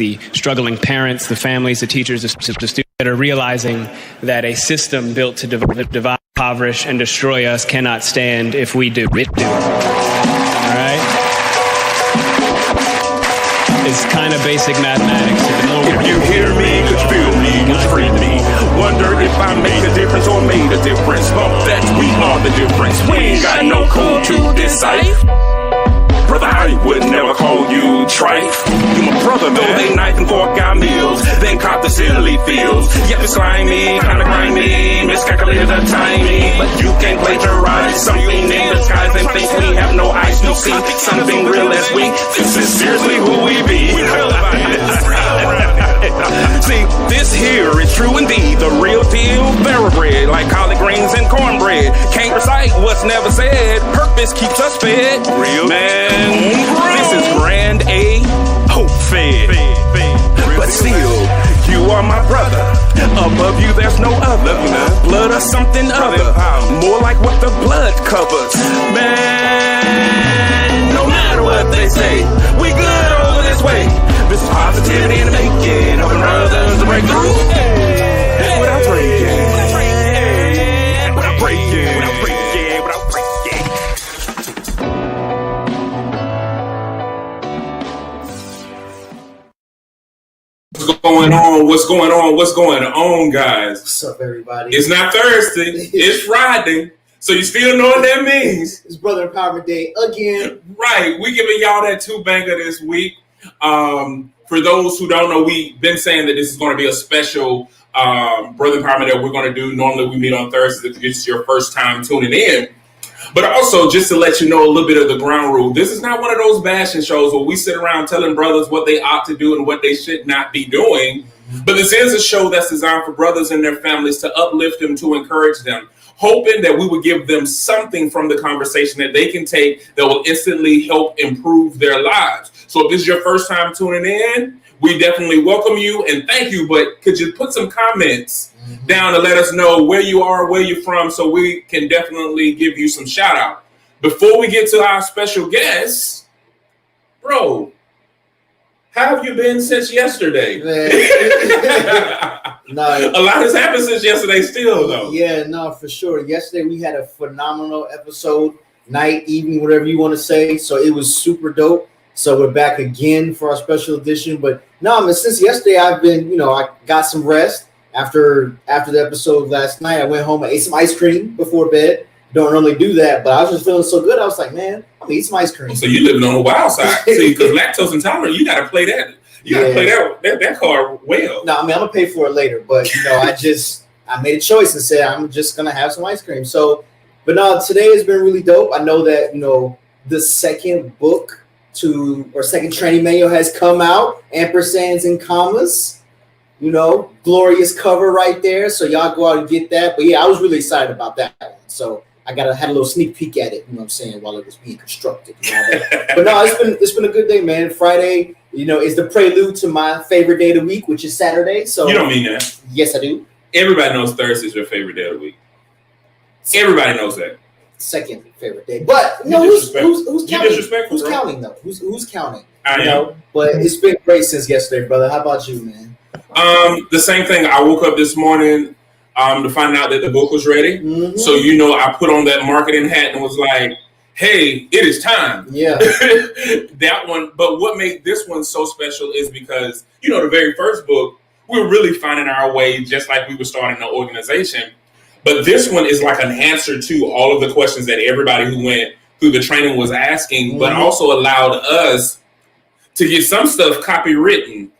the struggling parents, the families, the teachers, the students that are realizing that a system built to divide, impoverish, and destroy us cannot stand if we do it. All right? It's kind of basic mathematics. If you hear me, could you feel me, could you free me? Wonder if I made a difference or made a difference. But that we are the difference. We ain't got no code to decipher. Brother, I would never call you trife. You my brother, though they knife and fork our meals, then cop the silly feels. Yep, it's slimy, kinda grimy, miscalculated the timing. But you can plagiarize something in the skies and think we have no eyes to see something real as we. This is seriously who we be. See, this here is true indeed, the real deal, thoroughbred, like collard greens and cornbread. Can't recite what's never said, purpose keeps us fed. Real man, this is grand A, hope fed. But still, you are my brother, above you there's no other. Blood or something other, more like what the blood covers. Man, no matter what they say, we good over this way. This is positivity in the making, helping brothers to break through. Without breaking, without breaking, without breaking, without breaking. What's going on? What's going on? What's going on, guys? What's up, everybody? It's not Thursday. It's Friday. So you still know what that means. It's Brother Empowerment Day again. Right. We giving y'all that 2-banger this week. For those who don't know, we've been saying that this is going to be a special Brother Empowerment that we're going to do. Normally we meet on Thursdays if it's your first time tuning in. But also, just to let you know a little bit of the ground rule, this is not one of those bashing shows where we sit around telling brothers what they ought to do and what they should not be doing. But this is a show that's designed for brothers and their families to uplift them, to encourage them, hoping that we would give them something from the conversation that they can take that will instantly help improve their lives. So if this is your first time tuning in, we definitely welcome you and thank you. But could you put some comments down to let us know where you are, where you're from, so we can definitely give you some shout out. Before we get to our special guest, bro, how have you been since yesterday? No, a lot has happened since yesterday still, though. Yeah, no, for sure. Yesterday we had a phenomenal episode, night, evening, whatever you want to say. So it was super dope. So we're back again for our special edition. But no, I mean, since yesterday I've been, I got some rest after the episode last night. I went home, I ate some ice cream before bed. Don't normally do that, but I was just feeling so good. I was like, man, I'm gonna eat some ice cream. So you living on the wild side. See, because lactose intolerant, you got to play that. You got to play that card well. No, I mean, I'm gonna pay for it later, but I made a choice and said I'm just gonna have some ice cream. So, but no, today has been really dope. I know that the second book second training manual has come out. Ampersands and commas. Glorious cover right there. So y'all go out and get that. But yeah, I was really excited about that one. So I had a little sneak peek at it, while it was being constructed. But no, it's been a good day, man. Friday, is the prelude to my favorite day of the week, which is Saturday. So you don't mean that. Yes, I do. Everybody knows Thursday is your favorite day of the week. Everybody knows that. Second favorite day. But who's counting? Who's counting though? Who's counting? I know. But it's been great since yesterday, brother. How about you, man? The same thing. I woke up this morning to find out that the book was ready. Mm-hmm. So I put on that marketing hat and was like, hey, it is time. Yeah. That one. But what made this one so special is because, the very first book, we were really finding our way just like we were starting the organization. But this one is like an answer to all of the questions that everybody who went through the training was asking, but also allowed us to get some stuff copywritten.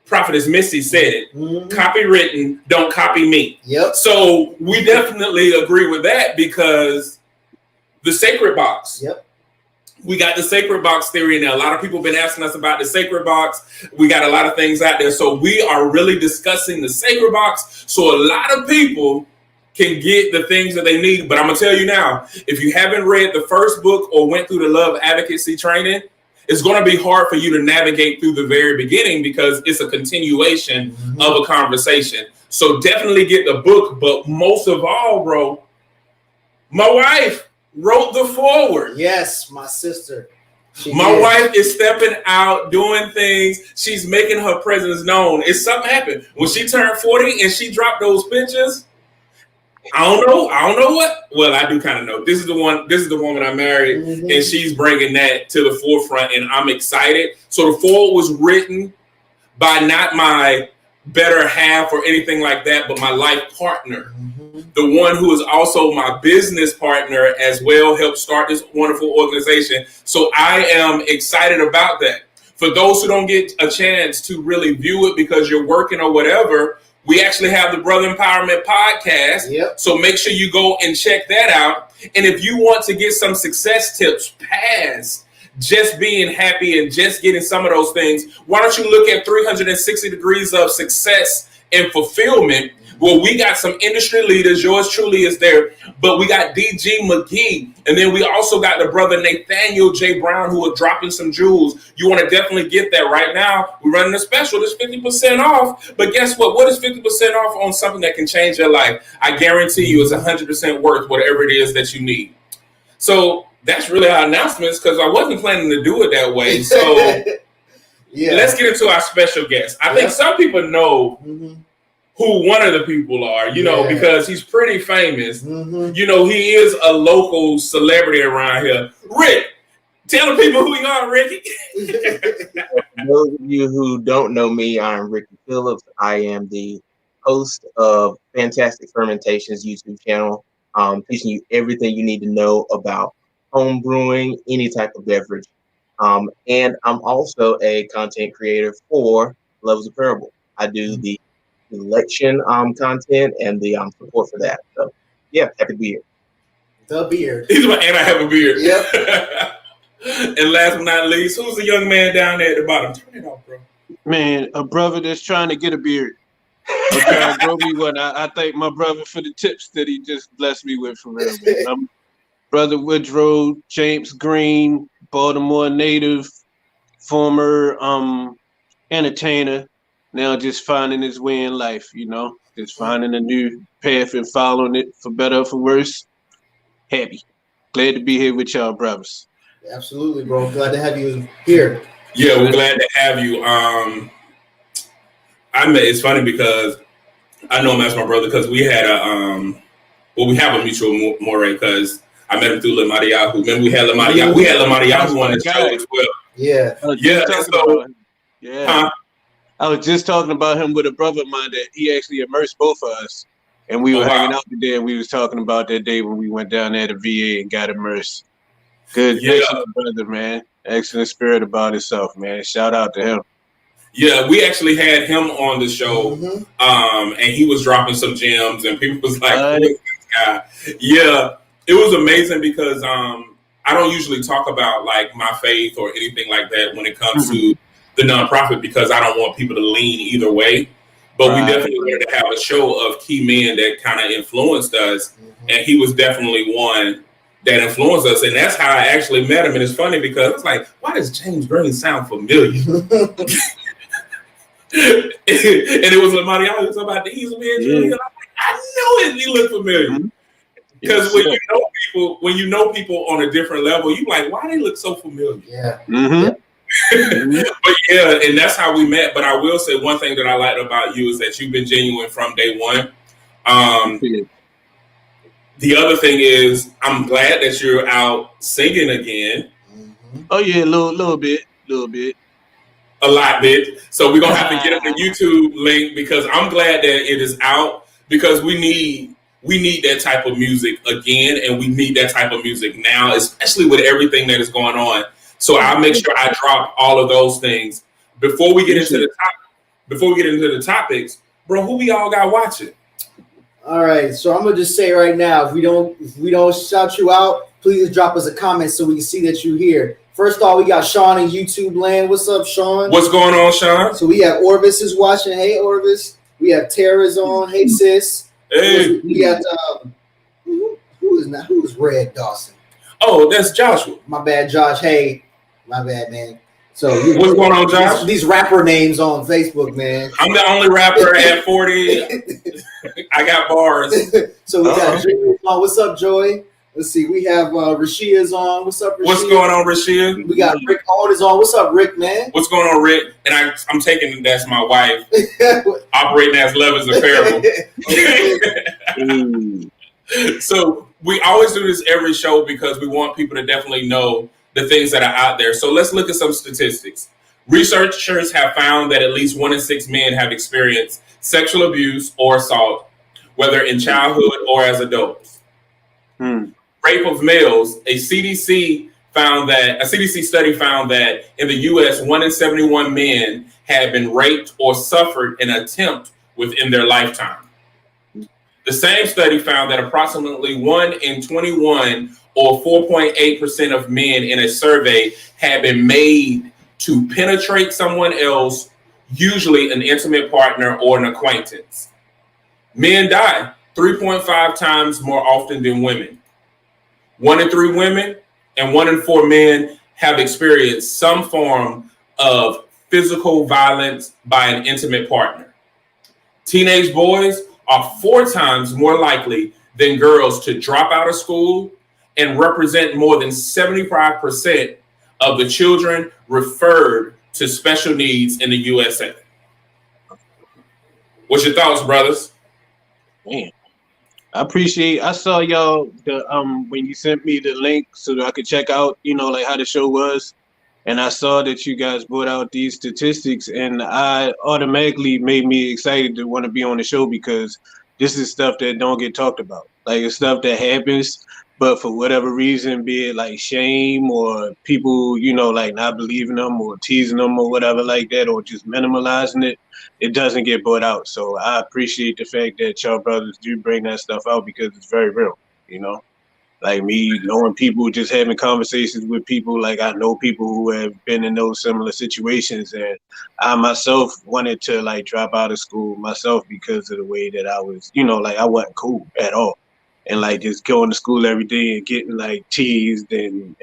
Prophetess Missy said it. Copywritten, don't copy me. Yep. So we definitely agree with that because the sacred box. Yep. We got the sacred box theory now. A lot of people have been asking us about the sacred box. We got a lot of things out there. So we are really discussing the sacred box so a lot of people can get the things that they need. But I'm going to tell you now, if you haven't read the first book or went through the love advocacy training, it's going to be hard for you to navigate through the very beginning because it's a continuation of a conversation. So definitely get the book. But most of all, bro, my wife wrote the foreword. Yes, my sister. My wife is stepping out, doing things. She's making her presence known. It's something happened when she turned 40 and she dropped those pictures. I don't know what. Well, I do kind of know. This is the woman I married, and she's bringing that to the forefront, and I'm excited. So the foreword was written by not my better half or anything like that, but my life partner, the one who is also my business partner as well, helped start this wonderful organization. So I am excited about that. For those who don't get a chance to really view it because you're working or whatever, we actually have the Brother Empowerment podcast. Yep. So make sure you go and check that out. And if you want to get some success tips past just being happy and just getting some of those things, why don't you look at 360 degrees of success and fulfillment? Well, we got some industry leaders. Yours truly is there. But we got DG McGee. And then we also got the brother Nathaniel J. Brown, who are dropping some jewels. You want to definitely get that right now. We're running a special. It's 50% off. But guess what? What is 50% off on something that can change your life? I guarantee you it's 100% worth whatever it is that you need. So that's really our announcements, because I wasn't planning to do it that way. So let's get into our special guest. I think some people know who one of the people are, you know, because he's pretty famous. You know, he is a local celebrity around here. Rick, tell the people who you are, Ricky. For those of you who don't know me, I'm Ricky Phillips. I am the host of Fantastic Fermentations YouTube channel, teaching you everything you need to know about home brewing, any type of beverage. And I'm also a content creator for Levels of Parable. I do the election content and the support for that. So yeah, happy to be here. The beard. He's like, and I have a beard. Yep. And last but not least, who's the young man down there at the bottom? Turn it off, bro. Man, a brother that's trying to get a beard. I'm trying to grow me one. I thank my brother for the tips that he just blessed me with, for real, man. I'm Brother Woodrow James Greene, Baltimore native, former entertainer. Now just finding his way in life, you know, just finding a new path and following it, for better or for worse. Happy. Glad to be here with y'all, brothers. Absolutely, bro. Glad to have you here. Yeah, we're glad to have you. It's funny because I know him as my brother because we had we have a mutual moray because I met him through Lamadiahu. Remember we had Lamadiahu? We had Lamadiahu on the show as well. Yeah. I was just talking about him with a brother of mine that he actually immersed both of us. And we were hanging out today, and we was talking about that day when we went down there to VA and got immersed. Good, excellent brother, man. Excellent spirit about himself, man. Shout out to him. Yeah, we actually had him on the show, and he was dropping some gems, and people was like, who is this guy? Yeah, it was amazing because I don't usually talk about like my faith or anything like that when it comes to the nonprofit because I don't want people to lean either way. But we definitely wanted to have a show of key men that kind of influenced us, and he was definitely one that influenced us, and that's how I actually met him. And it's funny because it's like, why does James Greene sound familiar? And it was Lamadiahu was about the East Man Jr. And I'm like, I know it. He looked familiar. Because when you know people on a different level, you like, why they look so familiar? But yeah, and that's how we met. But I will say one thing that I liked about you is that you've been genuine from day one. The other thing is, I'm glad that you're out singing again. Oh yeah, a little bit. A lot bit. So we're gonna have to get up the YouTube link because I'm glad that it is out because we need that type of music again, and we need that type of music now, especially with everything that is going on. So I'll make sure I drop all of those things before we get into the topics, bro. Who we all got watching? All right, so I'm gonna just say right now, if we don't shout you out, please drop us a comment so we can see that you're here. First off, we got Sean in YouTube land. What's up, Sean? What's going on, Sean? So we have Orvis is watching. Hey, Orvis. We have Tara's on. Hey, sis. Hey. We got who is Red Dawson? Oh, that's Joshua. My bad, Josh. Hey, my bad, man. So what's going on, Josh? These rapper names on Facebook, man. I'm the only rapper at 40. I got bars. So we got Joy. What's up, Joy? Let's see. We have Rashia's on. What's up, Rashia? What's going on, Rashia? We got Rick Owen is on. What's up, Rick, man? What's going on, Rick? And I'm taking that's my wife operating as love is a parable. So we always do this every show because we want people to definitely know the things that are out there. So let's look at some statistics. Researchers have found that at least 1 in 6 men have experienced sexual abuse or assault, whether in childhood or as adults. Rape of males, a CDC study found that in the U.S., 1 in 71 men had been raped or suffered an attempt within their lifetime. The same study found that approximately 1 in 21, or 4.8% of men in a survey, had been made to penetrate someone else, usually an intimate partner or an acquaintance. Men die 3.5 times more often than women. 1 in 3 women and 1 in 4 men have experienced some form of physical violence by an intimate partner. Teenage boys are 4 times more likely than girls to drop out of school and represent more than 75% of the children referred to special needs in the USA. What's your thoughts, brothers? Man, I saw y'all when you sent me the link so that I could check out, like how the show was. And I saw that you guys brought out these statistics, and I automatically made me excited to want to be on the show because this is stuff that don't get talked about. Like, it's stuff that happens, but for whatever reason, be it like shame or people, like not believing them or teasing them or whatever like that, or just minimalizing it, it doesn't get brought out. So I appreciate the fact that y'all brothers do bring that stuff out because it's very real, Like me knowing people, just having conversations with people, like I know people who have been in those similar situations, and I myself wanted to like drop out of school myself because of the way that I was, like I wasn't cool at all. And like just going to school every day and getting like teased and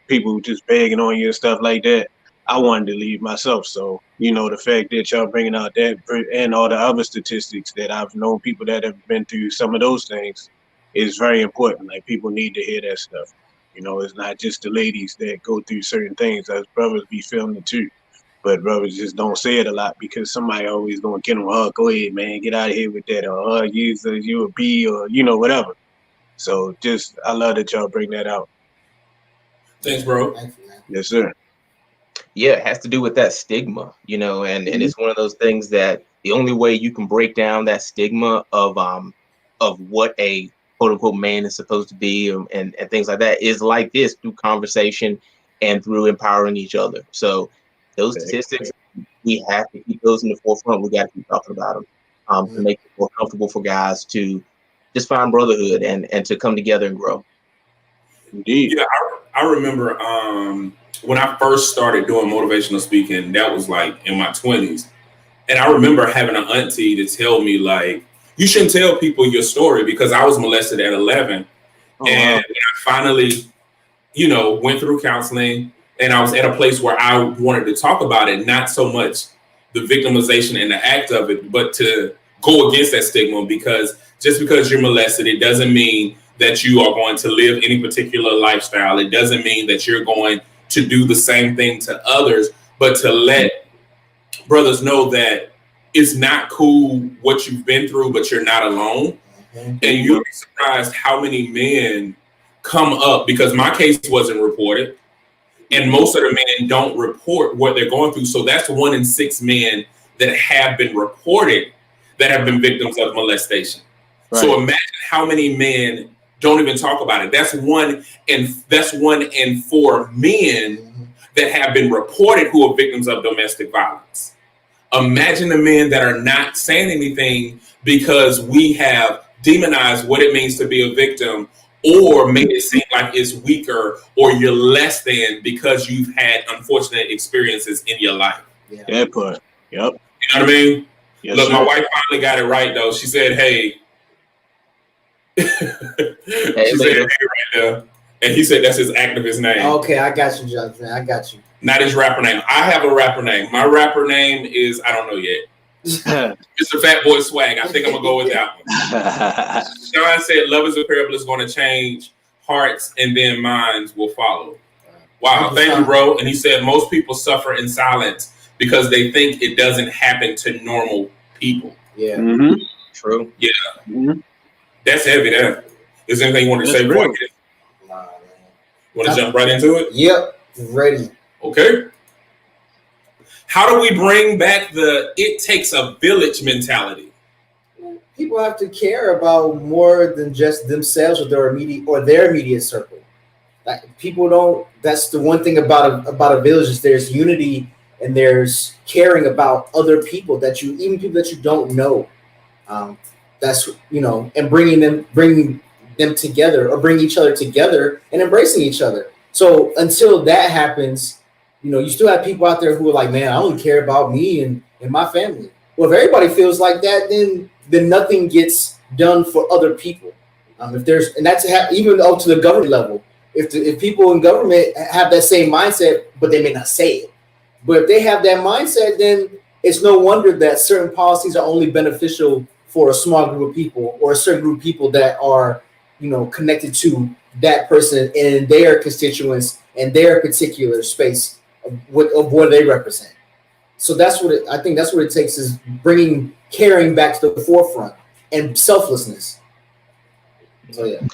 people just begging on you and stuff like that. I wanted to leave myself. So, the fact that y'all bringing out that and all the other statistics that I've known people that have been through some of those things is very important. Like people need to hear that stuff. It's not just the ladies that go through certain things. Us brothers be feeling it too. But brothers just don't say it a lot because somebody always gonna get them, oh, go ahead, man, get out of here with that, or oh, you a B, or whatever. So I love that y'all bring that out. Thanks, bro. Yes, sir. Yeah, it has to do with that stigma, and it's one of those things that the only way you can break down that stigma of what a quote unquote man is supposed to be and things like that is like this, through conversation and through empowering each other. So those statistics, we have to keep those in the forefront. We got to keep talking about them to make it more comfortable for guys to just find brotherhood and to come together and grow. Indeed. Yeah, I remember when I first started doing motivational speaking, that was like in my 20s. And I remember having an auntie to tell me, like, you shouldn't tell people your story because I was molested at 11. Oh, and wow. I finally, went through counseling and I was at a place where I wanted to talk about it, not so much the victimization and the act of it, but to go against that stigma, because just because you're molested, it doesn't mean that you are going to live any particular lifestyle. It doesn't mean that you're going to do the same thing to others, but to let brothers know that it's not cool what you've been through, but you're not alone. Mm-hmm. And you'll be surprised how many men come up, because my case wasn't reported, and most of the men don't report what they're going through. So that's 1 in 6 men that have been reported that have been victims of molestation. Right. So imagine how many men don't even talk about it. That's 1 in 4 men that have been reported who are victims of domestic violence. Imagine the men that are not saying anything because we have demonized what it means to be a victim, or made it seem like it's weaker or you're less than because you've had unfortunate experiences in your life. Yeah. That part. Yep. You know what I mean? Yes, look, sir. My wife finally got it right, though. She said, hey. She said, hey, right there. And he said that's his activist name. Okay, I got you, Jonathan. I got you. Not his rapper name. I have a rapper name. My rapper name is, I don't know yet. Mr. Fat Boy Swag. I think I'm gonna go with that one. Sean said, "Love is a parable is going to change hearts, and then minds will follow." Wow, thank you, bro. And he said, "Most people suffer in silence because they think it doesn't happen to normal people." Yeah, true. Yeah, that's heavy. There. Is there anything you want to say before I get it? Nah, man. You want to jump right into it? Yep, ready. Okay. How do we bring back the "it takes a village" mentality? People have to care about more than just themselves or their immediate circle. Like, people don't. That's the one thing about a village is there's unity and there's caring about other people even people that you don't know. That's and bringing them together or bring each other together and embracing each other. So until that happens, you still have people out there who are like, man, I only care about me and my family. Well, if everybody feels like that, then nothing gets done for other people. That's even up to the government level. If people in government have that same mindset, but they may not say it, but if they have that mindset, then it's no wonder that certain policies are only beneficial for a small group of people or a certain group of people that are, connected to that person and their constituents and their particular space of what they represent. So I think that's what it takes is bringing caring back to the forefront and selflessness. So yeah.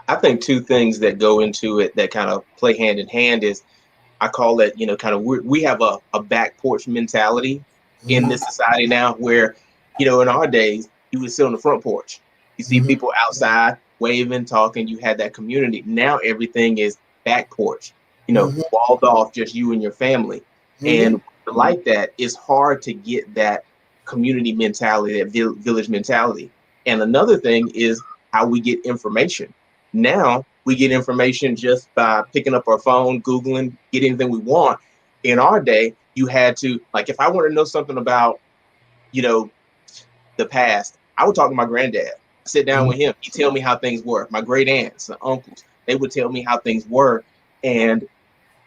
I think two things that go into it that kind of play hand in hand is, I call it, we have a back porch mentality in this society now where, in our days, you would sit on the front porch. You see people outside waving, talking, you had that community. Now everything is back porch, walled off, just you and your family. And like that, it's hard to get that community mentality, that village mentality. And another thing is how we get information. Now we get information just by picking up our phone, Googling, get anything we want. In our day, you had to, like, if I want to know something about, the past, I would talk to my granddad, sit down with him. He'd tell me how things were. My great aunts and uncles, they would tell me how things were. And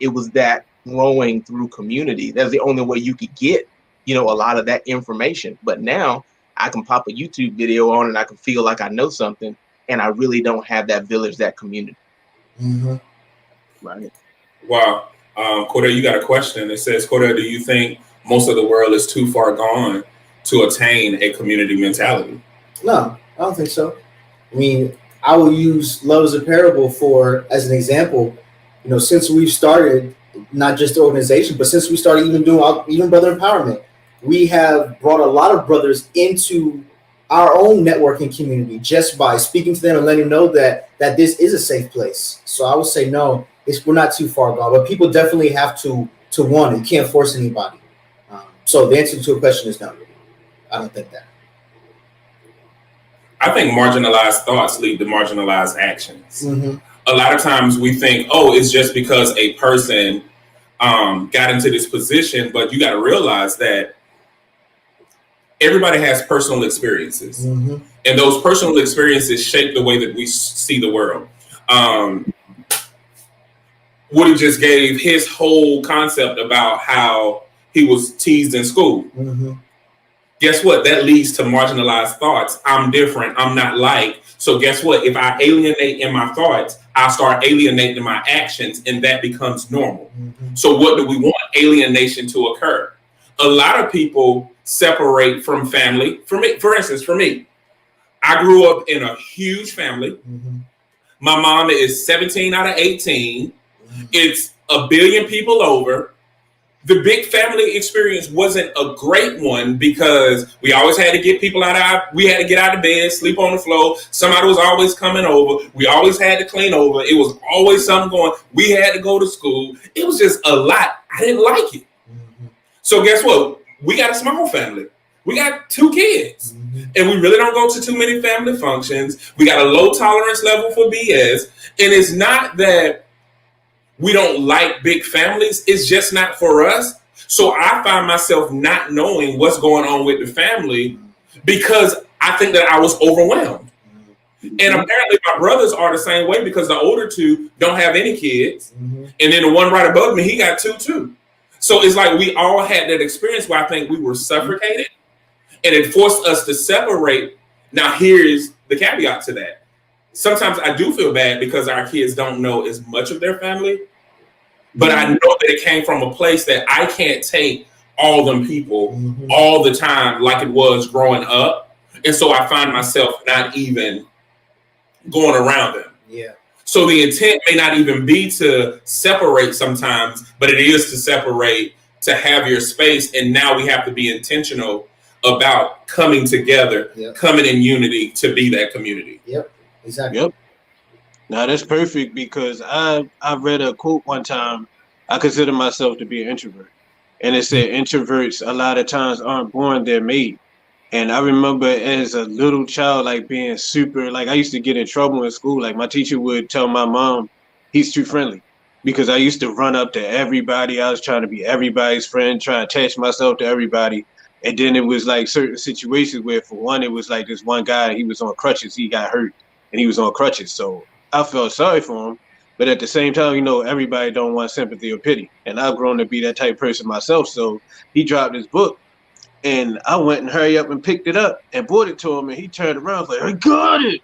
it was that growing through community. That's the only way you could get, a lot of that information. But now I can pop a YouTube video on and I can feel like I know something. And I really don't have that village, that community. Right. Wow. Cordell, you got a question. It says, Cordell, do you think most of the world is too far gone to attain a community mentality? No, I don't think so. I mean, I will use love as a parable as an example. Since we've started, not just the organization, but since we started even doing brother empowerment, we have brought a lot of brothers into our own networking community just by speaking to them and letting them know that this is a safe place. So I would say no, we're not too far gone, but people definitely have to want it. You can't force anybody. So the answer to your question is no. I don't think that. I think marginalized thoughts lead to marginalized actions. A lot of times we think, it's just because a person got into this position, but you got to realize that everybody has personal experiences, and those personal experiences shape the way that we see the world. Woody just gave his whole concept about how he was teased in school. Guess what? That leads to marginalized thoughts. I'm different. I'm not like. So guess what? If I alienate in my thoughts, I start alienating in my actions, and that becomes normal. So what do we want? Alienation to occur. A lot of people separate from family. For me, I grew up in a huge family. My mom is 17 out of 18. It's a billion people over. The big family experience wasn't a great one because we always had to get people we had to get out of bed, sleep on the floor. Somebody was always coming over. We always had to clean over. It was always something going. We had to go to school. It was just a lot. I didn't like it. So guess what? We got a small family. We got 2 kids. And we really don't go to too many family functions. We got a low tolerance level for BS. And it's not that we don't like big families. It's just not for us. So I find myself not knowing what's going on with the family because I think that I was overwhelmed. And apparently my brothers are the same way because the older 2 don't have any kids. And then the one right above me, he got 2 too. So it's like we all had that experience where I think we were suffocated And it forced us to separate. Now, here's the caveat to that. Sometimes I do feel bad because our kids don't know as much of their family, but I know that it came from a place that I can't take all them people all the time like it was growing up. And so I find myself not even going around them. Yeah. So the intent may not even be to separate sometimes, but it is to separate, to have your space. And now we have to be intentional about coming together, coming in unity to be that community. Yep, exactly. Yep. Now that's perfect because I read a quote one time. I consider myself to be an introvert. And it said introverts a lot of times aren't born, they're made. And I remember as a little child, like being super, like I used to get in trouble in school. Like my teacher would tell my mom, he's too friendly, because I used to run up to everybody. I was trying to be everybody's friend, trying to attach myself to everybody. And then it was like certain situations where, for one, it was like this one guy, he was on crutches, he got hurt and he was on crutches. So I felt sorry for him. But at the same time, you know, everybody don't want sympathy or pity. And I've grown to be that type of person myself. So he dropped his book. And I went and hurried up and picked it up and brought it to him. And he turned around like, I got it.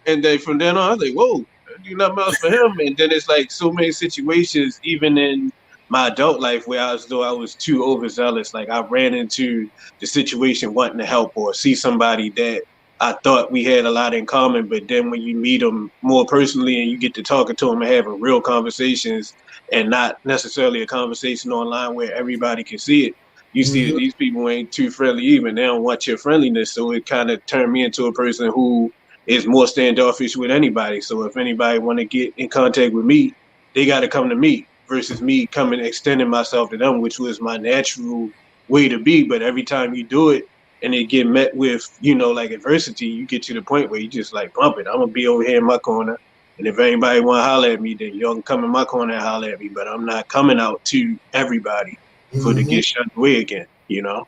And then from then on, I was like, whoa, I do nothing else for him. And then it's like so many situations, even in my adult life, where I was too overzealous. Like I ran into the situation wanting to help or see somebody that I thought we had a lot in common. But then when you meet them more personally and you get to talking to them and having real conversations and not necessarily a conversation online where everybody can see it, you see that these people ain't too friendly even. They don't want your friendliness. So it kind of turned me into a person who is more standoffish with anybody. So if anybody want to get in contact with me, they got to come to me versus me coming, extending myself to them, which was my natural way to be. But every time you do it and it get met with, you know, like adversity, you get to the point where you just like bump it. I'm going to be over here in my corner. And if anybody want to holler at me, then y'all can come in my corner and holler at me. But I'm not coming out to everybody for to get shut away again, you know?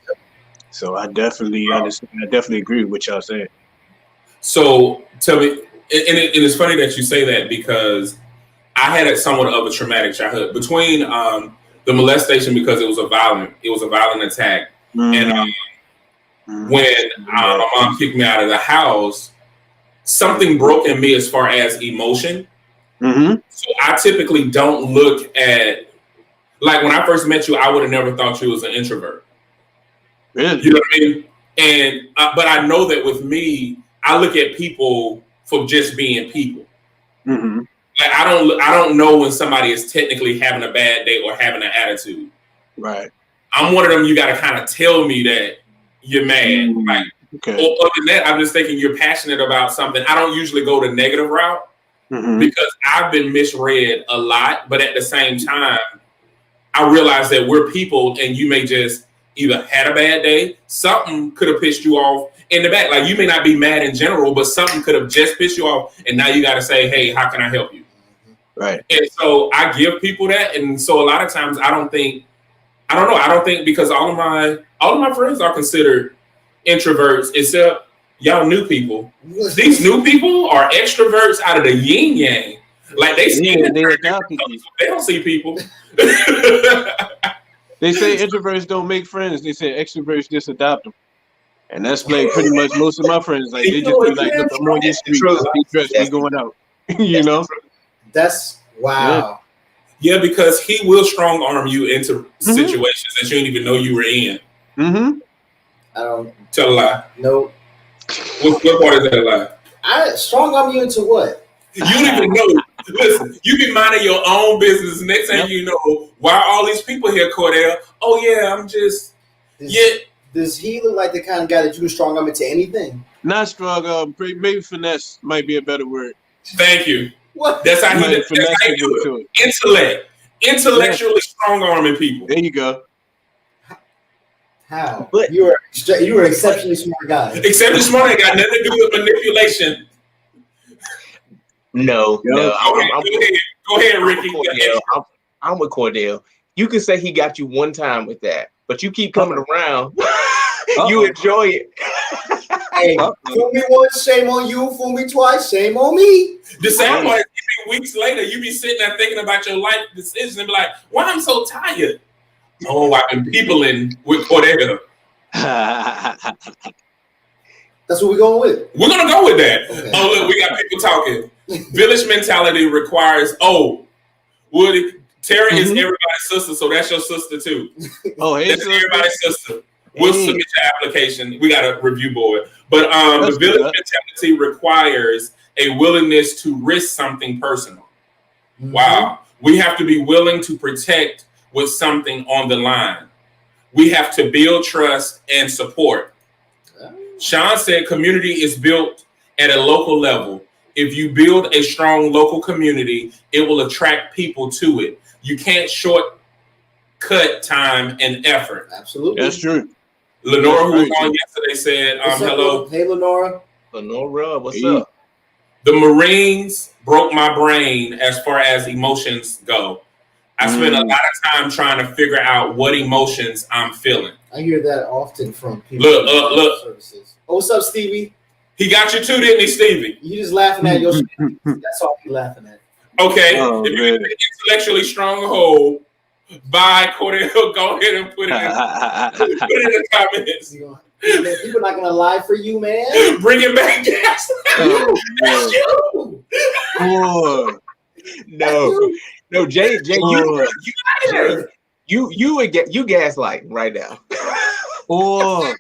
So I definitely understand. I definitely agree with what y'all saying. So tell me, and it's funny that you say that because I had somewhat of a traumatic childhood between the molestation, because it was a violent attack. And when my mom kicked me out of the house, something broke in me as far as emotion. So I typically don't look at, like when I first met you, I would have never thought you was an introvert. Really? You know what I mean? And but I know that with me, I look at people for just being people. Like I don't know when somebody is technically having a bad day or having an attitude. Right. I'm one of them. You got to kind of tell me that you're mad. Like, other than that, I'm just thinking you're passionate about something. I don't usually go the negative route because I've been misread a lot. But at the same time, I realize that we're people, and you may just either had a bad day, something could have pissed you off in the back. Like you may not be mad in general, but something could have just pissed you off, and now you got to say, "Hey, how can I help you?" Right. And so I give people that, and so a lot of times I don't think because all of my friends are considered introverts, except y'all new people. These new people are extroverts out of the yin yang. Like they see they don't see people. They say introverts don't make friends. They say extroverts just adopt them. And that's like pretty much most of my friends. Like they just be like, look, I'm on your street. We going out. You know? That's wow. Yeah, because he will strong arm you into situations that you didn't even know you were in. I don't tell a lie. Nope. What part is that a lie? I strong arm you into what? You don't even know. Listen, you be minding your own business. Next thing you know, why are all these people here, Cordell? Oh yeah, I'm just Does he look like the kind of guy that you can strong arm into anything? Not strong arm, maybe finesse might be a better word. Thank you. What? That's how he do it. Intellect. Intellectually strong arming people. There you go. How? But you were an exceptionally smart guy. Exceptionally smart, ain't got nothing to do with manipulation. No. Go ahead, Ricky. I'm with Cordell. You can say he got you one time with that, but you keep coming around. You enjoy it. Hey, fool me once, shame on you. Fool me twice, shame on me. The same way, weeks later, you be sitting there thinking about your life decisions and be like, why I'm so tired? Oh, I've been peopling with Cordell. That's what we're going with. We're gonna go with that. Okay. Oh, look, we got people talking. Village mentality requires. Terry is everybody's sister, so that's your sister too. Oh, hey, that's everybody's sister. We'll submit your application. We got a review board, but the village mentality requires a willingness to risk something personal. Mm-hmm. Wow, we have to be willing to protect with something on the line. We have to build trust and support. Sean said community is built at a local level. If you build a strong local community, it will attract people to it. You can't shortcut time and effort. Absolutely. That's true. Lenora, who was on yesterday, said, hello. Hey, Lenora. Lenora, what's up? The Marines broke my brain as far as emotions go. I spent a lot of time trying to figure out what emotions I'm feeling. I hear that often from people. Look. Services. Oh, what's up, Stevie? He got you too, didn't he, Stevie? You just laughing at your shit. That's all he laughing at. Okay. If you're an intellectually stronghold, by Cordell, go ahead and put it in the comments. People not gonna lie for you, man. Bring it back, yes. That's you. Oh. No, Jay, you gaslighting right now. Oh,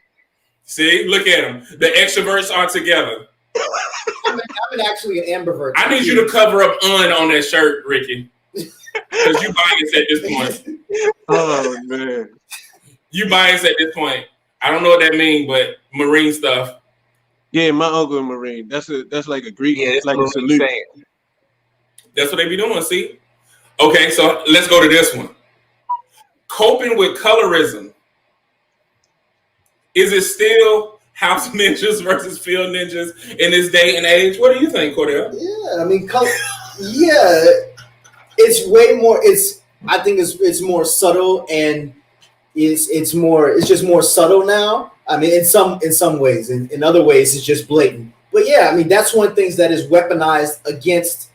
see, look at them. The extroverts are together. I'm actually an ambivert. I need you to cover up on that shirt, Ricky, because you biased at this point. Oh man, you biased at this point. I don't know what that means, but Marine stuff. Yeah, my uncle in Marine. That's like a Greek. Yeah, it's like a salute. That's what they be doing. See. Okay, so let's go to this one. Coping with colorism. Is it still house ninjas versus field ninjas in this day and age? What do you think, Cordell? Yeah, I mean, it's way more. I think it's more subtle, and it's just more subtle now. I mean, in some ways, in other ways, it's just blatant. But yeah, I mean, that's one of the things that is weaponized against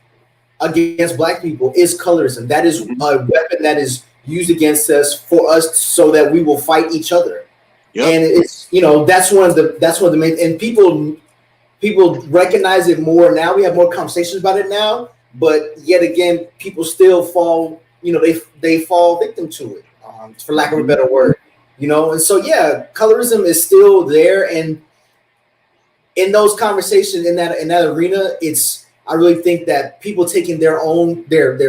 Black people is colorism. That is a weapon that is used against us for us so that we will fight each other. Yep. And it's that's one of the main, and people recognize it more now. We have more conversations about it now, but yet again, people still fall they fall victim to it, for lack of a better word. And so yeah, colorism is still there, and in those conversations in that arena, I really think that people taking their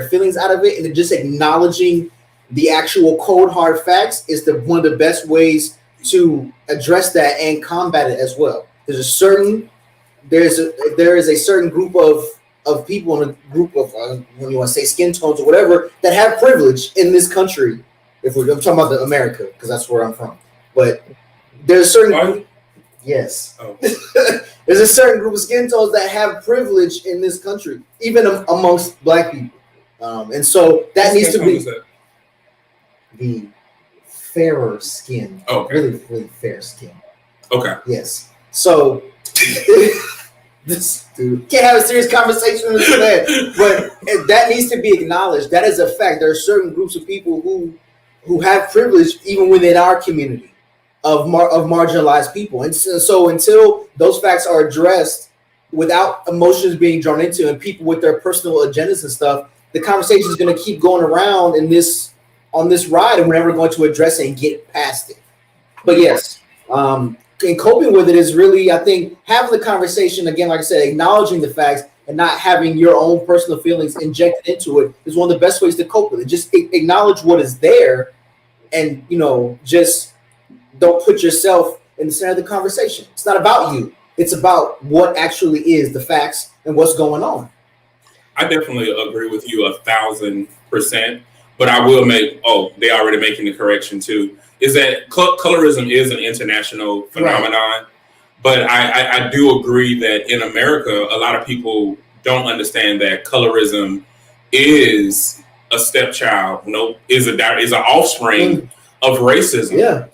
feelings out of it and just acknowledging the actual cold hard facts is one of the best ways to address that and combat it as well. There is a certain group of people in a group of when you want to say skin tones or whatever that have privilege in this country. I'm talking about America because that's where I'm from. But there's a certain yes. Oh. There's a certain group of skin tones that have privilege in this country, even amongst Black people. And so that needs to be the fairer skin. Oh, okay. Really, really fair skin. Okay. Yes. So this dude can't have a serious conversation with that, but that needs to be acknowledged. That is a fact. There are certain groups of people who have privilege even within our community of marginalized people, and so until those facts are addressed without emotions being drawn into and people with their personal agendas and stuff, the conversation is going to keep going around on this ride, and we're never going to address it and get past it. But yes, and coping with it is really, I think, having the conversation again, like I said, acknowledging the facts and not having your own personal feelings injected into it is one of the best ways to cope with it. Just acknowledge what is there, and just don't put yourself in the center of the conversation. It's not about you. It's about what actually is the facts and what's going on. I definitely agree with you 1,000%. But I will they already making the correction too, is that colorism is an international phenomenon. Right. But I do agree that in America, a lot of people don't understand that colorism is a stepchild, is an offspring of racism. Yeah.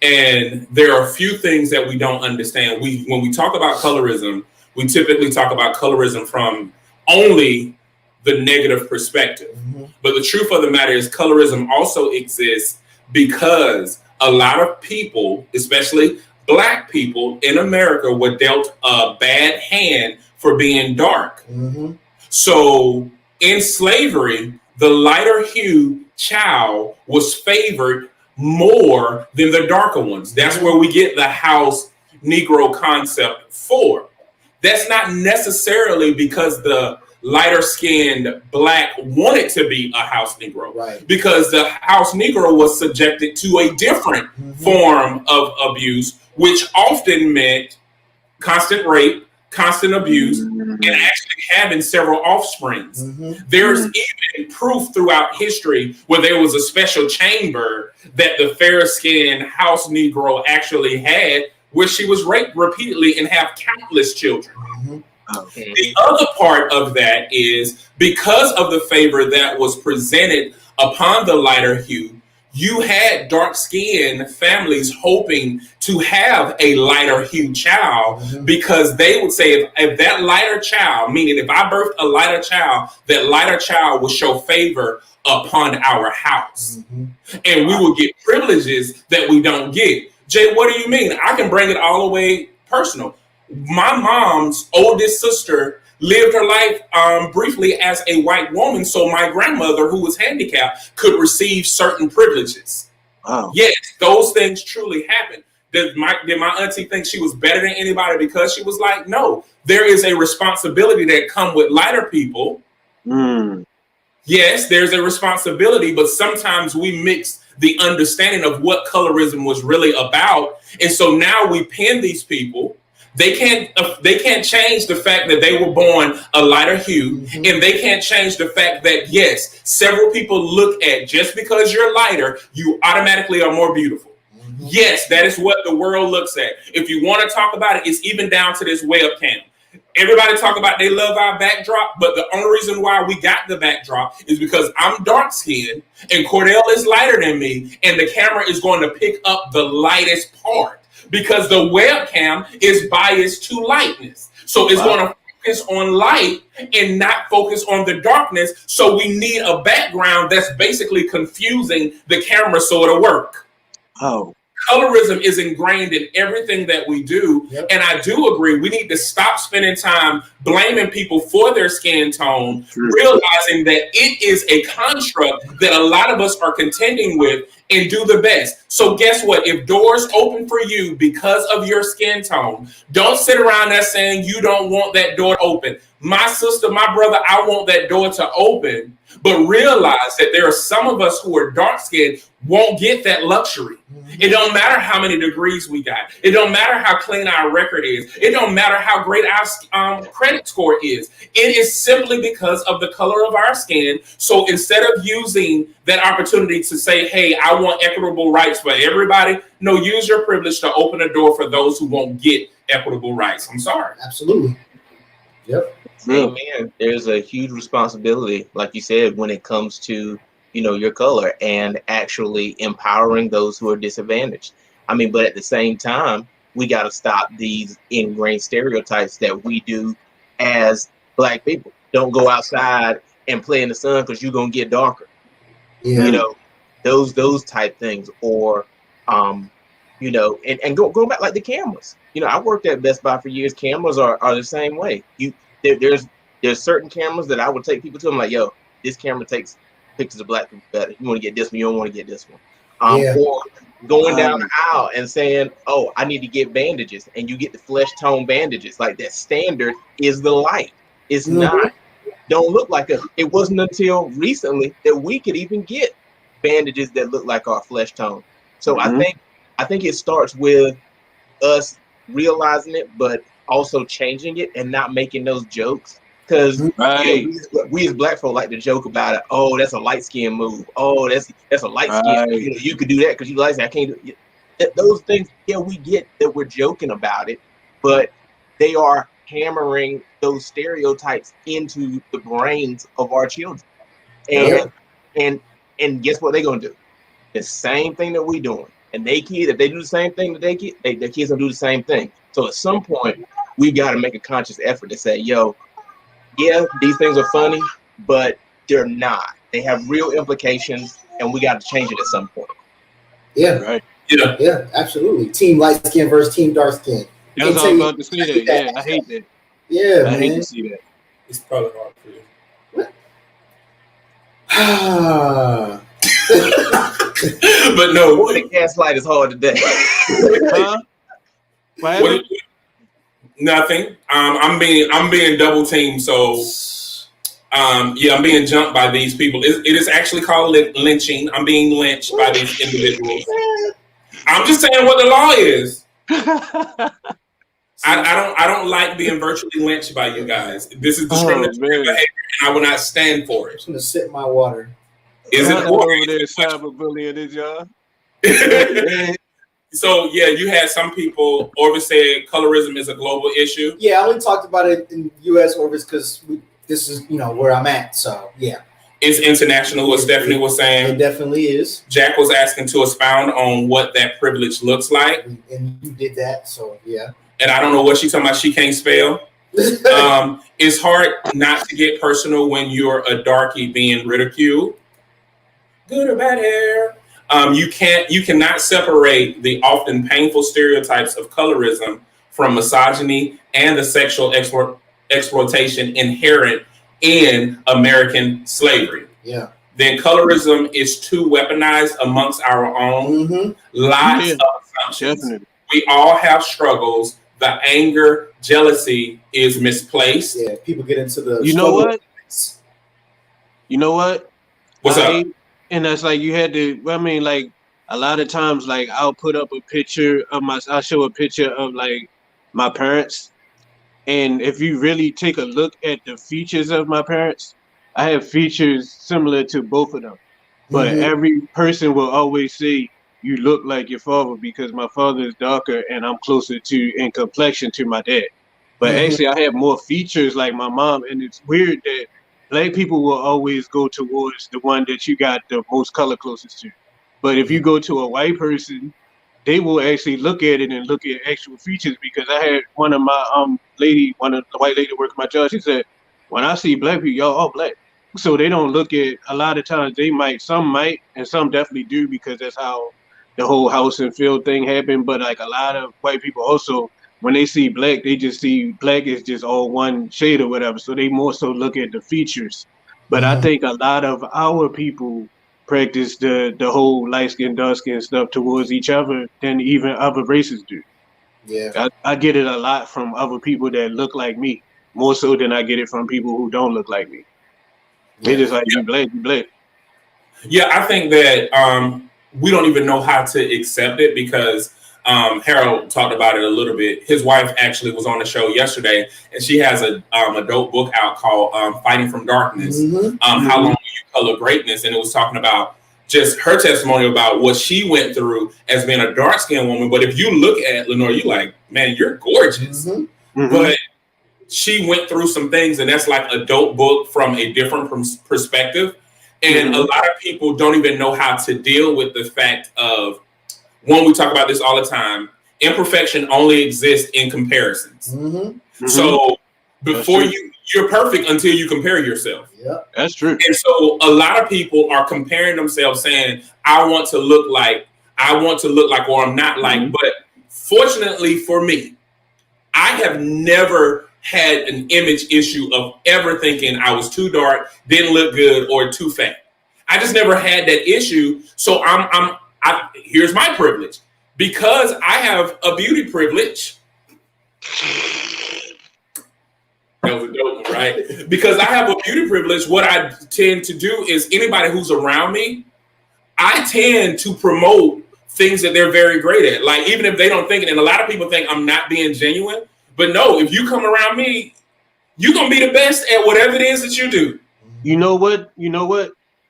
And there are a few things that we don't understand. When we talk about colorism, we typically talk about colorism from only the negative perspective. Mm-hmm. But the truth of the matter is colorism also exists because a lot of people, especially Black people in America, were dealt a bad hand for being dark. Mm-hmm. So in slavery, the lighter hue child was favored more than the darker ones. That's where we get the house Negro concept for. That's not necessarily because the lighter skinned Black wanted to be a house Negro, right? Because the house Negro was subjected to a different form of abuse, which often meant constant rape, constant abuse, and actually having several offsprings. There's even proof throughout history where there was a special chamber that the fair-skinned house Negro actually had, where she was raped repeatedly and have countless children. The other part of that is because of the favor that was presented upon the lighter hue, you had dark-skinned families hoping to have a lighter hue child because they would say if that lighter child, meaning if I birthed a lighter child, that lighter child will show favor upon our house. And we will get privileges that we don't get. Jay, what do you mean? I can bring it all the way personal. My mom's oldest sister lived her life briefly as a white woman, so my grandmother, who was handicapped, could receive certain privileges. Wow. Yes, those things truly happened. Did my auntie think she was better than anybody because she was like, no, there is a responsibility that come with lighter people. Yes, there's a responsibility, but sometimes we mix the understanding of what colorism was really about. And so now we pin these people. They can't change the fact that they were born a lighter hue, and they can't change the fact that, yes, several people look at just because you're lighter, you automatically are more beautiful. Yes, that is what the world looks at. If you want to talk about it, it's even down to this webcam. Everybody talk about they love our backdrop, but the only reason why we got the backdrop is because I'm dark skinned and Cordell is lighter than me, and the camera is going to pick up the lightest part. Because the webcam is biased to lightness. So it's going to focus on light and not focus on the darkness. So we need a background that's basically confusing the camera so it'll work. Colorism is ingrained in everything that we do. And I do agree, we need to stop spending time blaming people for their skin tone, realizing that it is a construct that a lot of us are contending with, and do the best. So guess what? If doors open for you because of your skin tone, don't sit around there saying you don't want that door open. My sister, my brother, I want that door to open, but realize that there are some of us who are dark skinned won't get that luxury. It don't matter how many degrees we got. It don't matter how clean our record is. It don't matter how great our credit score is. It is simply because of the color of our skin. So instead of using that opportunity to say, hey, I want equitable rights for everybody, no, use your privilege to open a door for those who won't get equitable rights. I'm sorry. Absolutely. Yep. Amen. There's a huge responsibility, like you said, when it comes to, you know, your color and actually empowering those who are disadvantaged. I mean, but at the same time, we got to stop these ingrained stereotypes that we do as Black people. Don't go outside and play in the sun because you're going to get darker. You know, those type things, or, you know, and go back like the cameras. You know, I worked at Best Buy for years. Cameras are the same way. There's certain cameras that I would take people to. I'm like, yo, this camera takes pictures of Black people better. You want to get this one, you don't want to get this one. Or going down the aisle and saying, oh, I need to get bandages, and you get the flesh tone bandages. Like, that standard is the light. It's not. Don't look like us. It wasn't until recently that we could even get bandages that look like our flesh tone. So I think it starts with us realizing it, but also changing it and not making those jokes. Because you know, we as Black folk like to joke about it. Oh, that's a light skin move. Oh, that's a light skin. You know, you could do that because you like that. I can't do those things. Yeah, we get that we're joking about it, but they are hammering those stereotypes into the brains of our children. And guess what they're gonna do? The same thing that we doing. And if they do the same thing that their kids gonna do the same thing. So at some point, we've got to make a conscious effort to say, yo, yeah, these things are funny, but they're not. They have real implications, and we got to change it at some point. Yeah. Yeah, absolutely. Team light skin versus team dark skin. That's what I was about to say that. Yeah, I hate that. Yeah, I man. hate to see that. It's probably hard for you. But no, Boy, the gaslight is hard today. Huh? what, nothing. I'm being double teamed. So, I'm being jumped by these people. It is actually called lynching. I'm being lynched by these individuals. I'm just saying what the law is. I don't like being virtually lynched by you guys. This is discriminatory behavior, and I will not stand for it. I'm gonna sip my water. Is it over there cyberbullying this y'all? So you had some people. Orvis said colorism is a global issue. Yeah, I only talked about it in U.S. Orvis because this is where I'm at. So yeah, it's international. What Stephanie was saying, it definitely is. Jack was asking to expound on what that privilege looks like, and you did that. So yeah. And I don't know what she's talking about. She can't spell. It's hard not to get personal when you're a darkie being ridiculed. Good or bad hair. You cannot separate the often painful stereotypes of colorism from misogyny and the sexual exploitation inherent in American slavery. Yeah. Then colorism is too weaponized amongst our own. Lots of assumptions. Definitely. We all have struggles. The anger, jealousy is misplaced. Yeah, people get into the. You know what? What's up? And that's like you had to. I mean, like a lot of times, like I'll put up a picture of I'll show a picture of like my parents, and if you really take a look at the features of my parents, I have features similar to both of them. But every person will always say, you look like your father because my father is darker and I'm closer in complexion to my dad. But actually I have more features like my mom, and it's weird that Black people will always go towards the one that you got the most color closest to. But if you go to a white person, they will actually look at it and look at actual features, because I had one of the white lady working my job, she said, when I see Black people, y'all all Black. So they don't look at, a lot of times some might, and some definitely do, because that's how the whole house and field thing happened. But like a lot of white people also, when they see Black, they just see Black as just all one shade or whatever. So they more so look at the features. But I think a lot of our people practice the whole light skin, dark skin stuff towards each other than even other races do. Yeah, I get it a lot from other people that look like me, more so than I get it from people who don't look like me. They just like, you Black, you Black. Yeah, I think that we don't even know how to accept it, because Harold talked about it a little bit. His wife actually was on the show yesterday, and she has a adult book out called Fighting from Darkness, How Long Will You Color Greatness? And it was talking about just her testimony about what she went through as being a dark-skinned woman. But if you look at Lenore, you're like, man, you're gorgeous. But she went through some things, and that's like adult book from a different perspective. And a lot of people don't even know how to deal with the fact of, one, we talk about this all the time, imperfection only exists in comparisons. So before you're perfect until you compare yourself. Yeah, that's true. And so a lot of people are comparing themselves, saying, I want to look like, or I'm not like. But fortunately for me, I have never had an image issue of ever thinking I was too dark, didn't look good, or too fat. I just never had that issue. So here's my privilege. Because I have a beauty privilege. That was a dope one, right? Because I have a beauty privilege, what I tend to do is anybody who's around me, I tend to promote things that they're very great at. Like, even if they don't think it, and a lot of people think I'm not being genuine, but no, if you come around me, you're going to be the best at whatever it is that you do. You know what?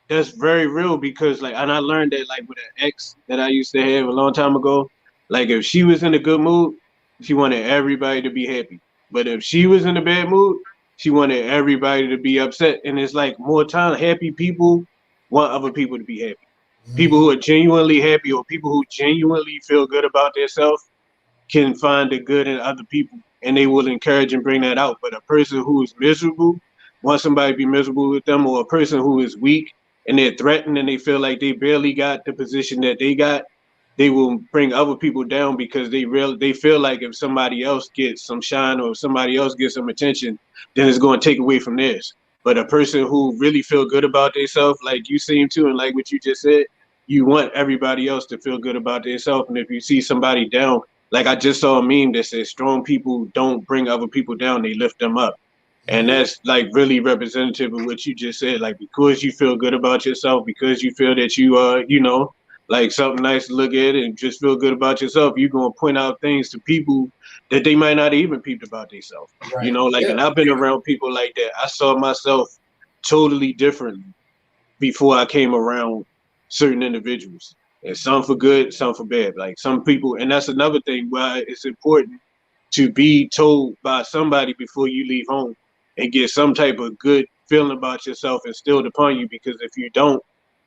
That's very real, because like, and I learned that like with an ex that I used to have a long time ago, like if she was in a good mood, she wanted everybody to be happy. But if she was in a bad mood, she wanted everybody to be upset. And it's like more time, happy people want other people to be happy. People who are genuinely happy, or people who genuinely feel good about themselves, can find the good in other people, and they will encourage and bring that out. But a person who is miserable wants somebody to be miserable with them, or a person who is weak and they're threatened and they feel like they barely got the position that they got, they will bring other people down because they feel like if somebody else gets some shine or if somebody else gets some attention, then it's going to take away from theirs. But a person who really feel good about themselves, like you seem to, and like what you just said, you want everybody else to feel good about themselves. And if you see somebody down, like I just saw a meme that says strong people don't bring other people down, they lift them up. And that's like really representative of what you just said. Like, because you feel good about yourself, because you feel that you are, you know, like something nice to look at and just feel good about yourself, you're going to point out things to people that they might not even peeped about themselves. Right. You know, like, and I've been around people like that. I saw myself totally differently before I came around certain individuals. And some for good, some for bad. Like some people, and that's another thing why it's important to be told by somebody before you leave home and get some type of good feeling about yourself instilled upon you, because if you don't,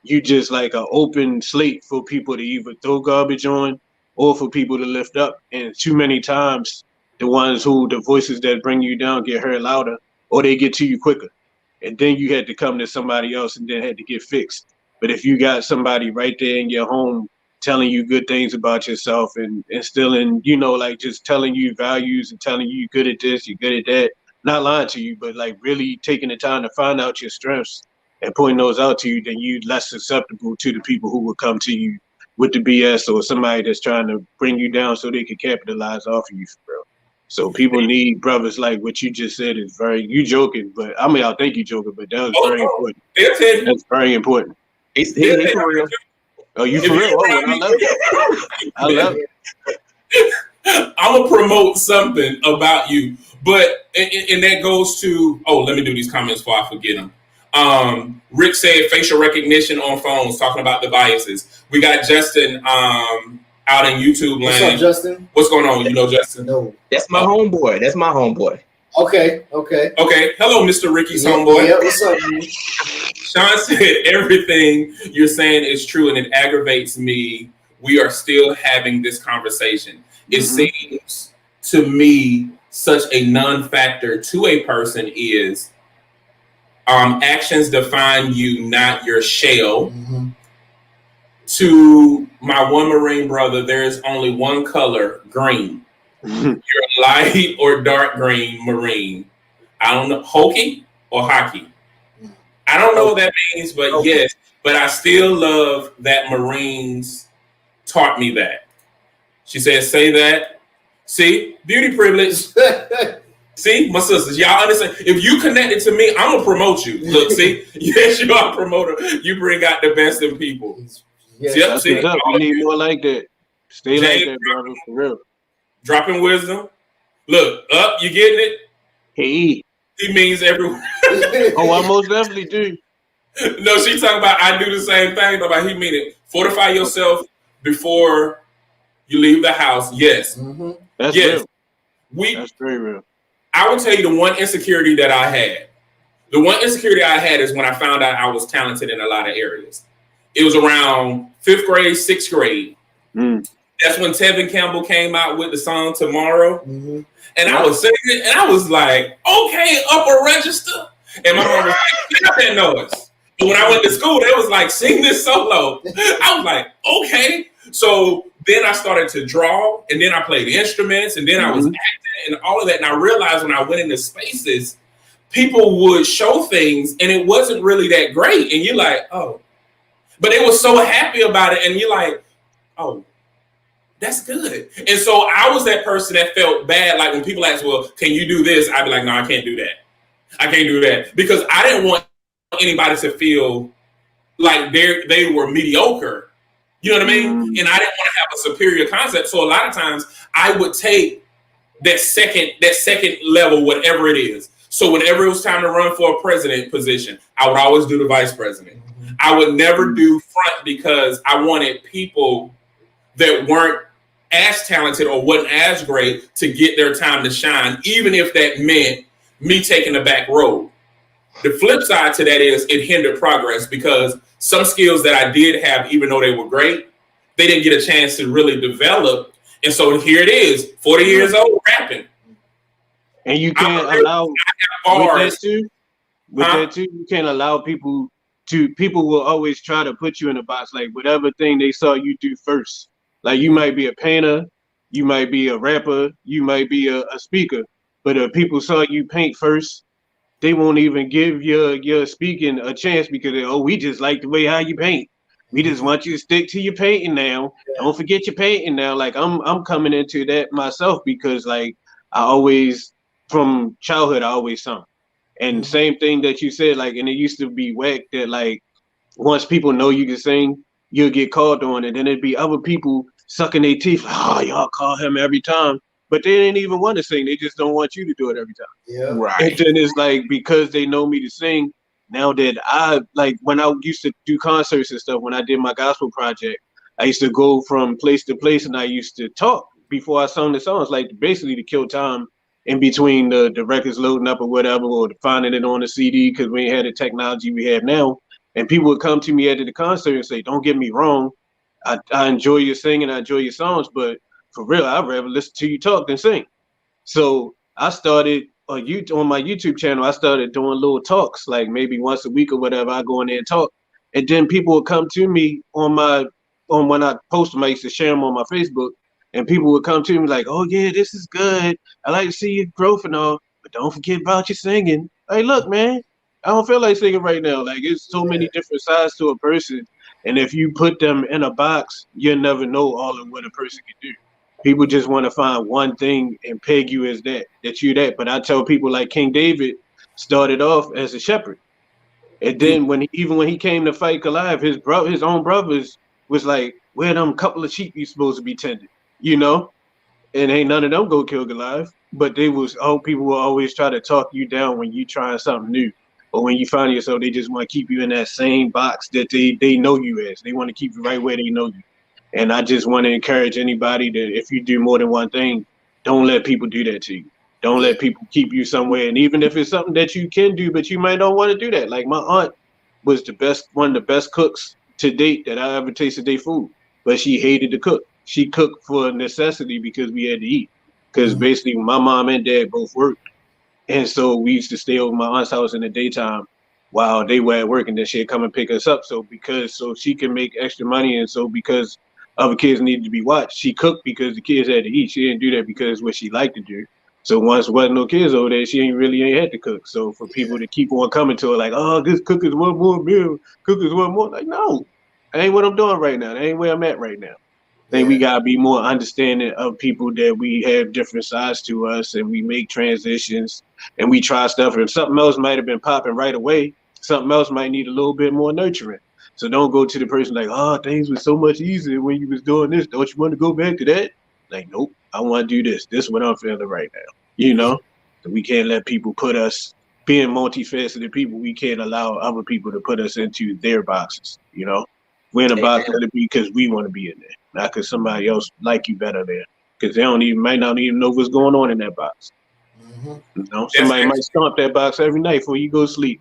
you just like an open slate for people to either throw garbage on or for people to lift up. And too many times, the voices that bring you down get heard louder, or they get to you quicker. And then you had to come to somebody else and then had to get fixed. But if you got somebody right there in your home telling you good things about yourself and instilling, you know, like just telling you values and telling you you're good at this, you're good at that, not lying to you, but like really taking the time to find out your strengths and pointing those out to you, then you're less susceptible to the people who will come to you with the BS or somebody that's trying to bring you down so they can capitalize off of you, for real. So people need brothers like what you just said is you joking, but I mean, I think you joking, but that was very important. That's very important. It's for real. Oh, you for real? Oh, I love it. I love it. I'm going to promote something about you, but, and that goes to, let me do these comments before I forget them. Rick said facial recognition on phones, talking about the biases. We got Justin out in YouTube land. What's up, Justin? What's going on? You know Justin? No. That's my homeboy. That's my homeboy. Okay. Hello, Mr. Ricky's homeboy. Yeah, what's up, man? Sean said everything you're saying is true, and it aggravates me. We are still having this conversation. It seems to me such a non-factor to a person is actions define you, not your shell. To my one Marine brother, there is only one color, green. You're light or dark green Marine. I don't know, hokey or hockey. I don't know what that means, but yes. But I still love that Marines taught me that. She says, say that. See, beauty privilege. See, my sisters, y'all understand? If you connected to me, I'm going to promote you. Look, see? Yes, you are a promoter. You bring out the best in people. Yes, see? We need more like that. Stay like that, brother, for real. Dropping wisdom. Look, up, you getting it? Hey. He means everyone. Oh, I most definitely do. No, she's talking about I do the same thing, but he mean it. Fortify yourself before you leave the house. Yes. That's real. That's very real. I will tell you the one insecurity that I had. The one insecurity I had is when I found out I was talented in a lot of areas. It was around 5th grade, 6th grade. That's when Tevin Campbell came out with the song Tomorrow. And I was singing it, and I was like, okay, upper register. And my mom was like, stop that noise. But when I went to school, they was like, sing this solo. I was like, okay. So then I started to draw, and then I played instruments, and then I was acting and all of that. And I realized when I went into spaces, people would show things, and it wasn't really that great. And you're like, oh. But they were so happy about it, and you're like, oh. That's good. And so I was that person that felt bad. Like when people ask, well, can you do this? I'd be like, no, I can't do that. I can't do that. Because I didn't want anybody to feel like they were mediocre. You know what I mean? And I didn't want to have a superior concept. So a lot of times I would take that second level, whatever it is. So whenever it was time to run for a president position, I would always do the vice president. I would never do front because I wanted people that weren't as talented or wasn't as great to get their time to shine, even if that meant me taking the back road. The flip side to that is it hindered progress because some skills that I did have, even though they were great, they didn't get a chance to really develop. And so here it is, 40 years old, rapping. And you can't allow, with that too, you can't allow people will always try to put you in a box, like whatever thing they saw you do first. Like you might be a painter, you might be a rapper, you might be a speaker, but if people saw you paint first, they won't even give your speaking a chance because we just like the way how you paint. We just want you to stick to your painting now. Don't forget your painting now. Like I'm coming into that myself because like I always from childhood I always sung. And same thing that you said, like, and it used to be whack that like once people know you can sing, you'll get called on, and then it'd be other people sucking their teeth. Like, oh, y'all call him every time, but they didn't even want to sing. They just don't want you to do it every time. Yeah. Right. And then it's like because they know me to sing. Now that I like when I used to do concerts and stuff, when I did my gospel project, I used to go from place to place and I used to talk before I sung the songs, like basically to kill time in between the records loading up or whatever, or finding it on the CD because we ain't had the technology we have now. And people would come to me after the concert and say, "Don't get me wrong, I enjoy your singing, I enjoy your songs, but for real, I'd rather listen to you talk than sing." So I started on my YouTube channel. I started doing little talks, like maybe once a week or whatever. I go in there and talk, and then people would come to me on when I post them. I used to share them on my Facebook, and people would come to me like, "Oh yeah, this is good. I like to see your growth and all, but don't forget about your singing." Hey, look, man, I don't feel like singing right now. Like it's so many different sides to a person, and if you put them in a box, you'll never know all of what a person can do. People just want to find one thing and peg you as that you that. But I tell people like King David started off as a shepherd. And then when he came to fight Goliath, his own brothers was like, where them couple of sheep you supposed to be tending? You know? And ain't none of them go kill Goliath. But people will always try to talk you down when you trying something new. Or when you find yourself, they just want to keep you in that same box that they know you as. They want to keep you right where they know you. And I just want to encourage anybody that if you do more than one thing, don't let people do that to you. Don't let people keep you somewhere. And even if it's something that you can do, but you might not want to do that. Like my aunt was one of the best cooks to date that I ever tasted their food, but she hated to cook. She cooked for necessity because we had to eat. Because basically my mom and dad both worked. And so we used to stay over my aunt's house in the daytime while they were at work, and then she'd come and pick us up. So she can make extra money, and so because other kids needed to be watched, she cooked because the kids had to eat. She didn't do that because what she liked to do. So once there wasn't no kids over there, she ain't had to cook. So for people to keep on coming to her like, oh, this cook is one more meal, cook is one more. Like, no, that ain't what I'm doing right now. That ain't where I'm at right now. I think we gotta be more understanding of people that we have different sides to us, and we make transitions and we try stuff. And something else might have been popping right away, something else might need a little bit more nurturing. So don't go to the person like, oh, things were so much easier when you was doing this. Don't you want to go back to that? Like, nope, I want to do this. This is what I'm feeling right now. You know, so we can't let people put us being multifaceted people. We can't allow other people to put us into their boxes. You know, we're in a box that it be because we want to be in there, not because somebody else like you better there. Because they might not even know what's going on in that box. You know, somebody might stomp that box every night before you go to sleep,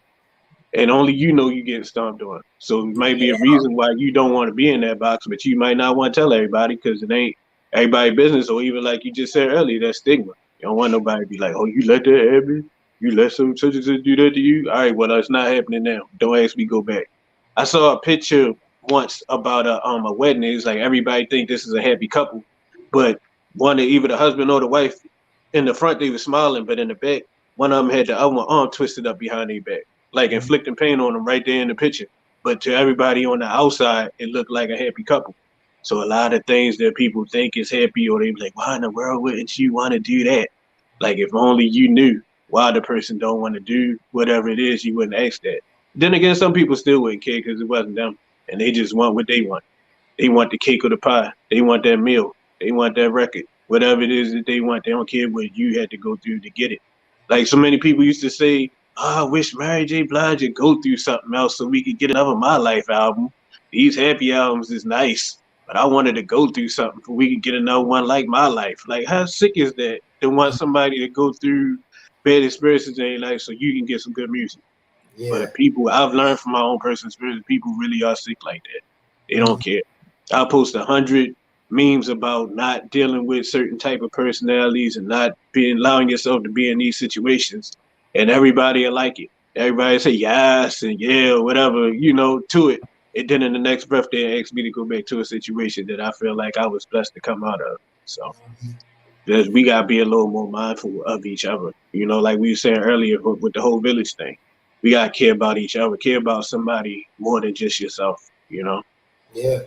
and only you know you getting stomped on. So it might be a reason why you don't want to be in that box, but you might not want to tell everybody because it ain't everybody's business. Or even like you just said earlier, that stigma. You don't want nobody to be like, oh, you let that happen? You let some such and such do that to you? All right, well, it's not happening now. Don't ask me go back. I saw a picture once about a wedding. It's like everybody think this is a happy couple, but either the husband or the wife, in the front they were smiling, but in the back, one of them had the other one arm twisted up behind their back, like inflicting pain on them right there in the picture. But to everybody on the outside, it looked like a happy couple. So a lot of things that people think is happy, or they be like, why in the world wouldn't you want to do that? Like if only you knew why the person don't want to do whatever it is, you wouldn't ask that. Then again, some people still wouldn't care because it wasn't them, and they just want what they want. They want the cake or the pie. They want that meal. They want that record. Whatever it is that they want, they don't care what you had to go through to get it. Like so many people used to say, oh, I wish Mary J. Blige would go through something else so we could get another My Life album. These happy albums is nice, but I wanted to go through something so we could get another one like My Life. Like how sick is that to want somebody to go through bad experiences in their life so you can get some good music? But people, I've learned from my own personal experience, people really are sick like that. They don't care. I'll post 100 memes about not dealing with certain type of personalities and not allowing yourself to be in these situations, and everybody will like it. Everybody say yes and yeah or whatever, you know, to it. And then in the next breath, they ask me to go back to a situation that I feel like I was blessed to come out of. So we got to be a little more mindful of each other. You know, like we were saying earlier with the whole village thing. We got to care about each other, care about somebody more than just yourself, you know? Yeah.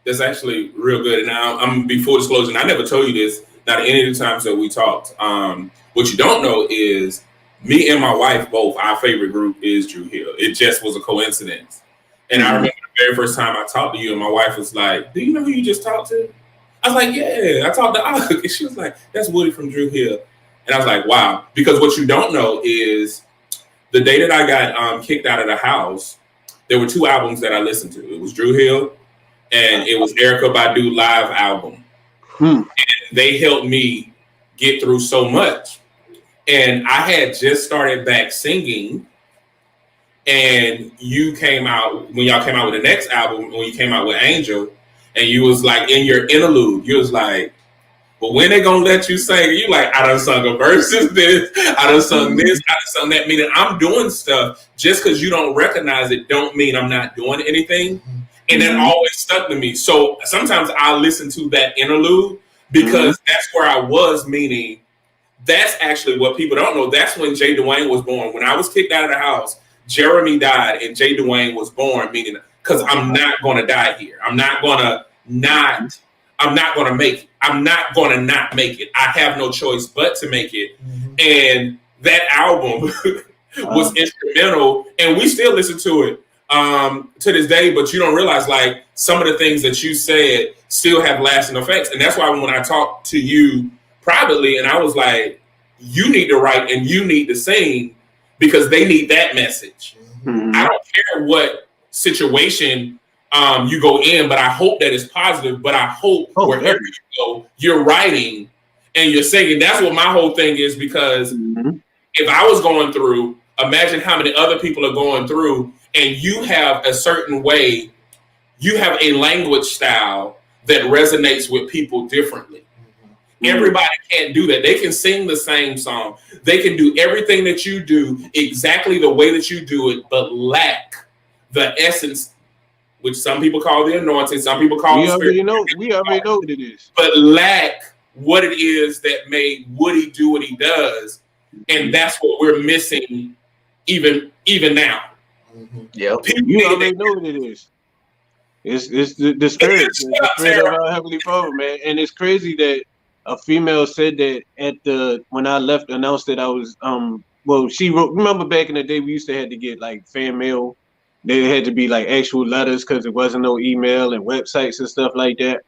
That's actually real good. And I'm be full disclosure, and I never told you this, not any of the times that we talked. What you don't know is me and my wife both, our favorite group is Drew Hill. It just was a coincidence. And I remember the very first time I talked to you, and my wife was like, "Do you know who you just talked to?" I was like, "Yeah, I talked to Og." And she was like, "That's Woody from Drew Hill." And I was like, "Wow." Because what you don't know is the day that I got kicked out of the house, there were 2 albums that I listened to. It was Drew Hill and it was Erykah Badu live album. And they helped me get through so much. And I had just started back singing, and you came out, when y'all came out with the next album, when you came out with Angel, and you was like, in your interlude, you was like, "But when they gonna let you sing?" You like, "I done sung a verses this, I done sung this, I done sung that." Meaning I'm doing stuff. Just because you don't recognize it don't mean I'm not doing anything. And that always stuck to me. So sometimes I listen to that interlude because that's where I was, meaning that's actually what people don't know. That's when Jay Dwayne was born. When I was kicked out of the house, Jeremy died and Jay Dwayne was born, meaning because I'm not going to die here. I'm not going to make it. I'm not going to not make it. I have no choice but to make it. And that album was instrumental, and we still listen to it to this day, but you don't realize like some of the things that you said still have lasting effects. And that's why when I talked to you privately and I was like, you need to write and you need to sing because they need that message. I don't care what situation you go in, but I hope that it's positive. But I hope wherever you go, you're writing and you're singing. That's what my whole thing is, because if I was going through, imagine how many other people are going through, and you have a certain way, you have a language style that resonates with people differently. Everybody can't do that. They can sing the same song. They can do everything that you do exactly the way that you do it, but lack the essence, which some people call the anointing, some people call the spirit. We already know what it is. But lack what it is that made Woody do what he does. And that's what we're missing even now. You already know what it is. It's the spirit, the spirit of our Heavenly Father, man. And it's crazy that a female said that when I left, announced that I was she wrote. Remember back in the day we used to have to get like fan mail. They had to be like actual letters because there wasn't no email and websites and stuff like that.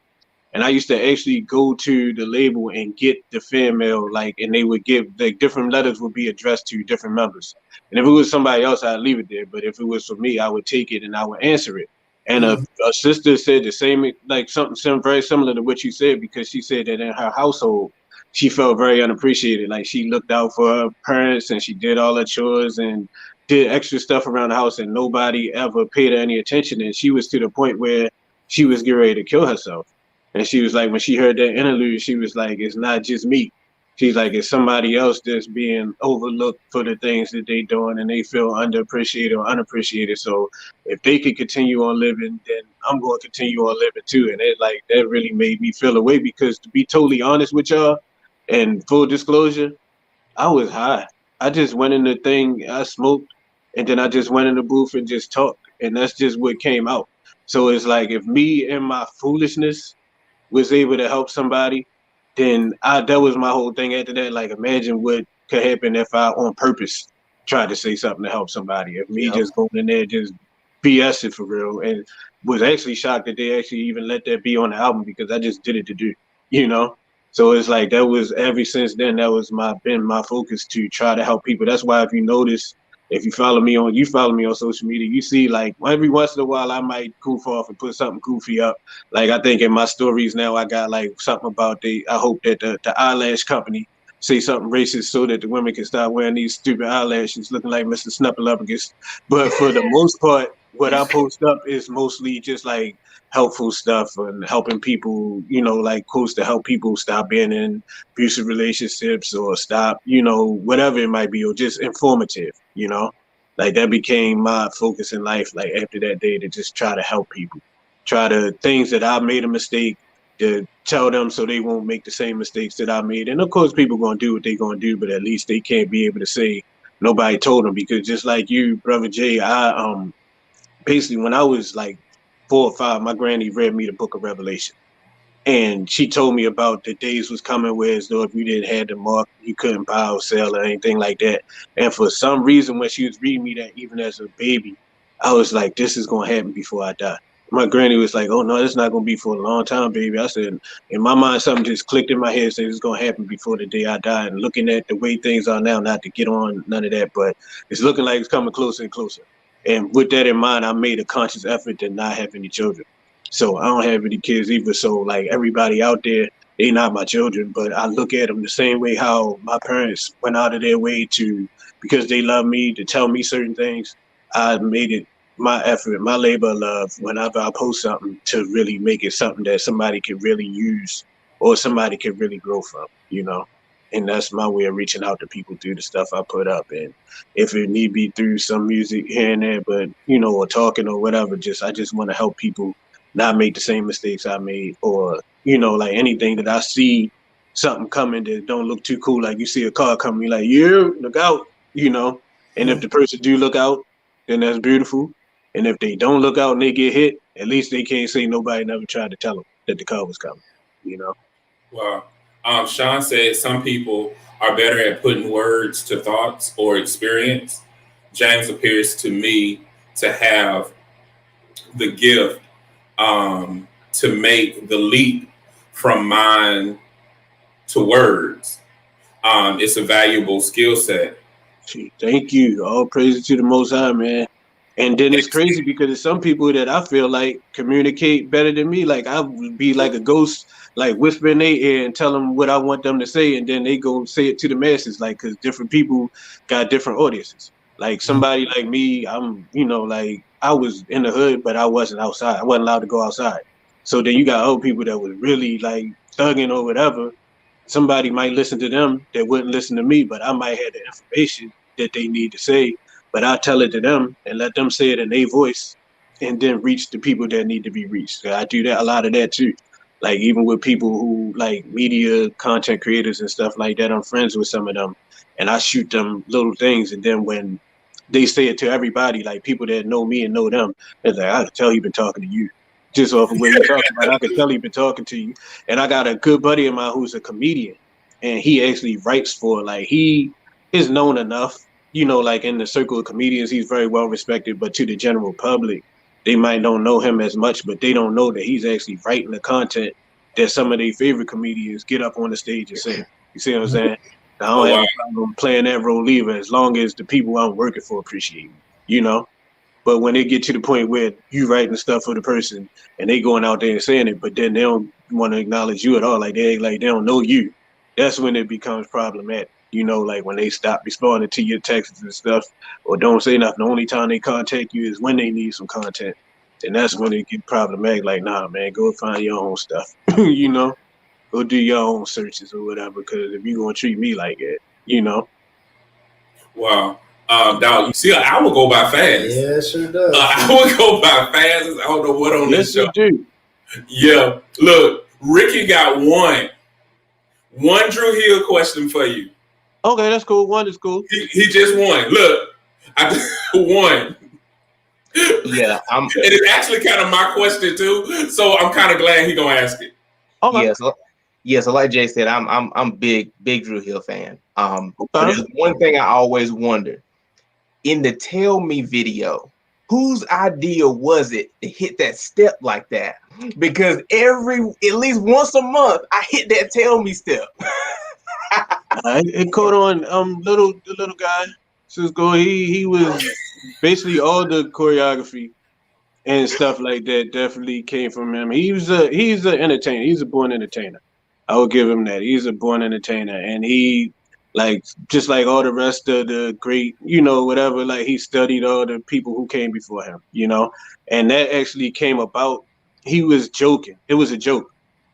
And I used to actually go to the label and get the fan mail, and they would give different letters would be addressed to different members. And if it was somebody else, I'd leave it there. But if it was for me, I would take it and I would answer it. And a sister said the same, something very similar to what you said, because she said that in her household, she felt very unappreciated. Like she looked out for her parents and she did all her chores and did extra stuff around the house, and nobody ever paid her any attention. And she was to the point where she was getting ready to kill herself. And she was like, when she heard that interlude, she was like, it's not just me. She's like, it's somebody else that's being overlooked for the things that they doing, and they feel underappreciated or unappreciated. So if they could continue on living, then I'm going to continue on living too. And that really made me feel away, because to be totally honest with y'all and full disclosure, I was high. I just went in the thing, I smoked, and then I just went in the booth and just talked. And that's just what came out. So it's like, if me and my foolishness was able to help somebody, then that was my whole thing after that. Like, imagine what could happen if I on purpose tried to say something to help somebody. If me just going in there just BSing for real, and was actually shocked that they actually even let that be on the album, because I just did it to do, So it's like, that was, ever since then, that was been my focus, to try to help people. That's why if you notice, if you follow me on social media, you see like every once in a while I might goof off and put something goofy up. Like I think in my stories now I got like something about I hope that the eyelash company say something racist so that the women can start wearing these stupid eyelashes looking like Mr. Snuffleupagus. But for the most part, what I post up is mostly just like helpful stuff and helping people, like quotes to help people stop being in abusive relationships or stop, whatever it might be, or just informative, Like that became my focus in life. Like after that day, to just try to help people, try to things that I made a mistake, to tell them so they won't make the same mistakes that I made. And of course, people gonna do what they gonna do, but at least they can't be able to say nobody told them. Because just like you, brother Jay, I basically when I was like 4 or 5, my granny read me the Book of Revelation. And she told me about the days was coming where as though if you didn't have the mark, you couldn't buy or sell or anything like that. And for some reason, when she was reading me that, even as a baby, I was like, this is going to happen before I die. My granny was like, oh, no, it's not going to be for a long time, baby. I said, in my mind, something just clicked in my head, said it's going to happen before the day I die. And looking at the way things are now, not to get on none of that, but it's looking like it's coming closer and closer. And with that in mind, I made a conscious effort to not have any children. So I don't have any kids either. So like everybody out there, they not my children, but I look at them the same way how my parents went out of their way to, because they love me, to tell me certain things. I made it my effort, my labor of love whenever I post something to really make it something that somebody can really use or somebody can really grow from, you know? And that's my way of reaching out to people through the stuff I put up. And if it need be through some music here and there, but, you know, or talking or whatever, I just want to help people not make the same mistakes I made, or, you know, like anything that I see something coming that don't look too cool. Like you see a car coming, you're like, yeah, look out, you know? And if the person do look out, then that's beautiful. And if they don't look out and they get hit, at least they can't say nobody never tried to tell them that the car was coming, you know? Wow. Sean said some people are better at putting words to thoughts or experience. James appears to me to have the gift to make the leap from mind to words. It's a valuable skill set. Thank you. All praise to the Most High, man. And then it's crazy because there's some people that I feel like communicate better than me. Like I would be like a ghost, like whisper in their ear and tell them what I want them to say, and then they go say it to the masses. Like, because different people got different audiences. Like somebody like me, I'm, you know, like I was in the hood, but I wasn't outside. I wasn't allowed to go outside. So then you got other people that was really like thugging or whatever. Somebody might listen to them that wouldn't listen to me, but I might have the information that they need to say. But I tell it to them and let them say it in their voice, and then reach the people that need to be reached. So I do that, a lot of that too. Like even with people who like media content creators and stuff like that, I'm friends with some of them, and I shoot them little things. And then when they say it to everybody, like people that know me and know them, they're like, I can tell he's been talking to you. Just off of what you're talking about, I can tell he's been talking to you. And I got a good buddy of mine who's a comedian, and he actually writes for, like, he is known enough, you know, like in the circle of comedians, he's very well respected, but to the general public, they might don't know him as much, but they don't know that he's actually writing the content that some of their favorite comedians get up on the stage and say. You see what I'm saying? I don't have a problem playing that role either, as long as the people I'm working for appreciate me, you know? But when they get to the point where you writing stuff for the person and they going out there and saying it, but then they don't want to acknowledge you at all, like they don't know you, that's when it becomes problematic. You know, like when they stop responding to your texts and stuff, or don't say nothing. The only time they contact you is when they need some content, and that's when it get problematic. Like, nah, man, go find your own stuff. You know, go do your own searches or whatever. Because if you gonna treat me like that, you know. Wow. Dog, you see, I will go by fast. Yeah, it sure does. I will go by fast. I don't know what on this show. Do. Yeah. Look, Ricky got one Drew Hill question for you. Okay, that's cool. One is cool. He just won. Look, I won. Yeah, and it's actually kind of my question too. So I'm kind of glad he gonna ask it. Okay. So like Jay said, I'm big Drew Hill fan. But there's one thing I always wonder. In the Tell Me video, whose idea was it to hit that step like that? Because at least once a month, I hit that Tell Me step. It caught on the little guy. Cisco, he was basically all the choreography and stuff like that definitely came from him. He's an entertainer. He's a born entertainer. I will give him that. He's a born entertainer, and he, like, just like all the rest of the great, you know, whatever, like he studied all the people who came before him, you know, and that actually came about. He was joking. It was a joke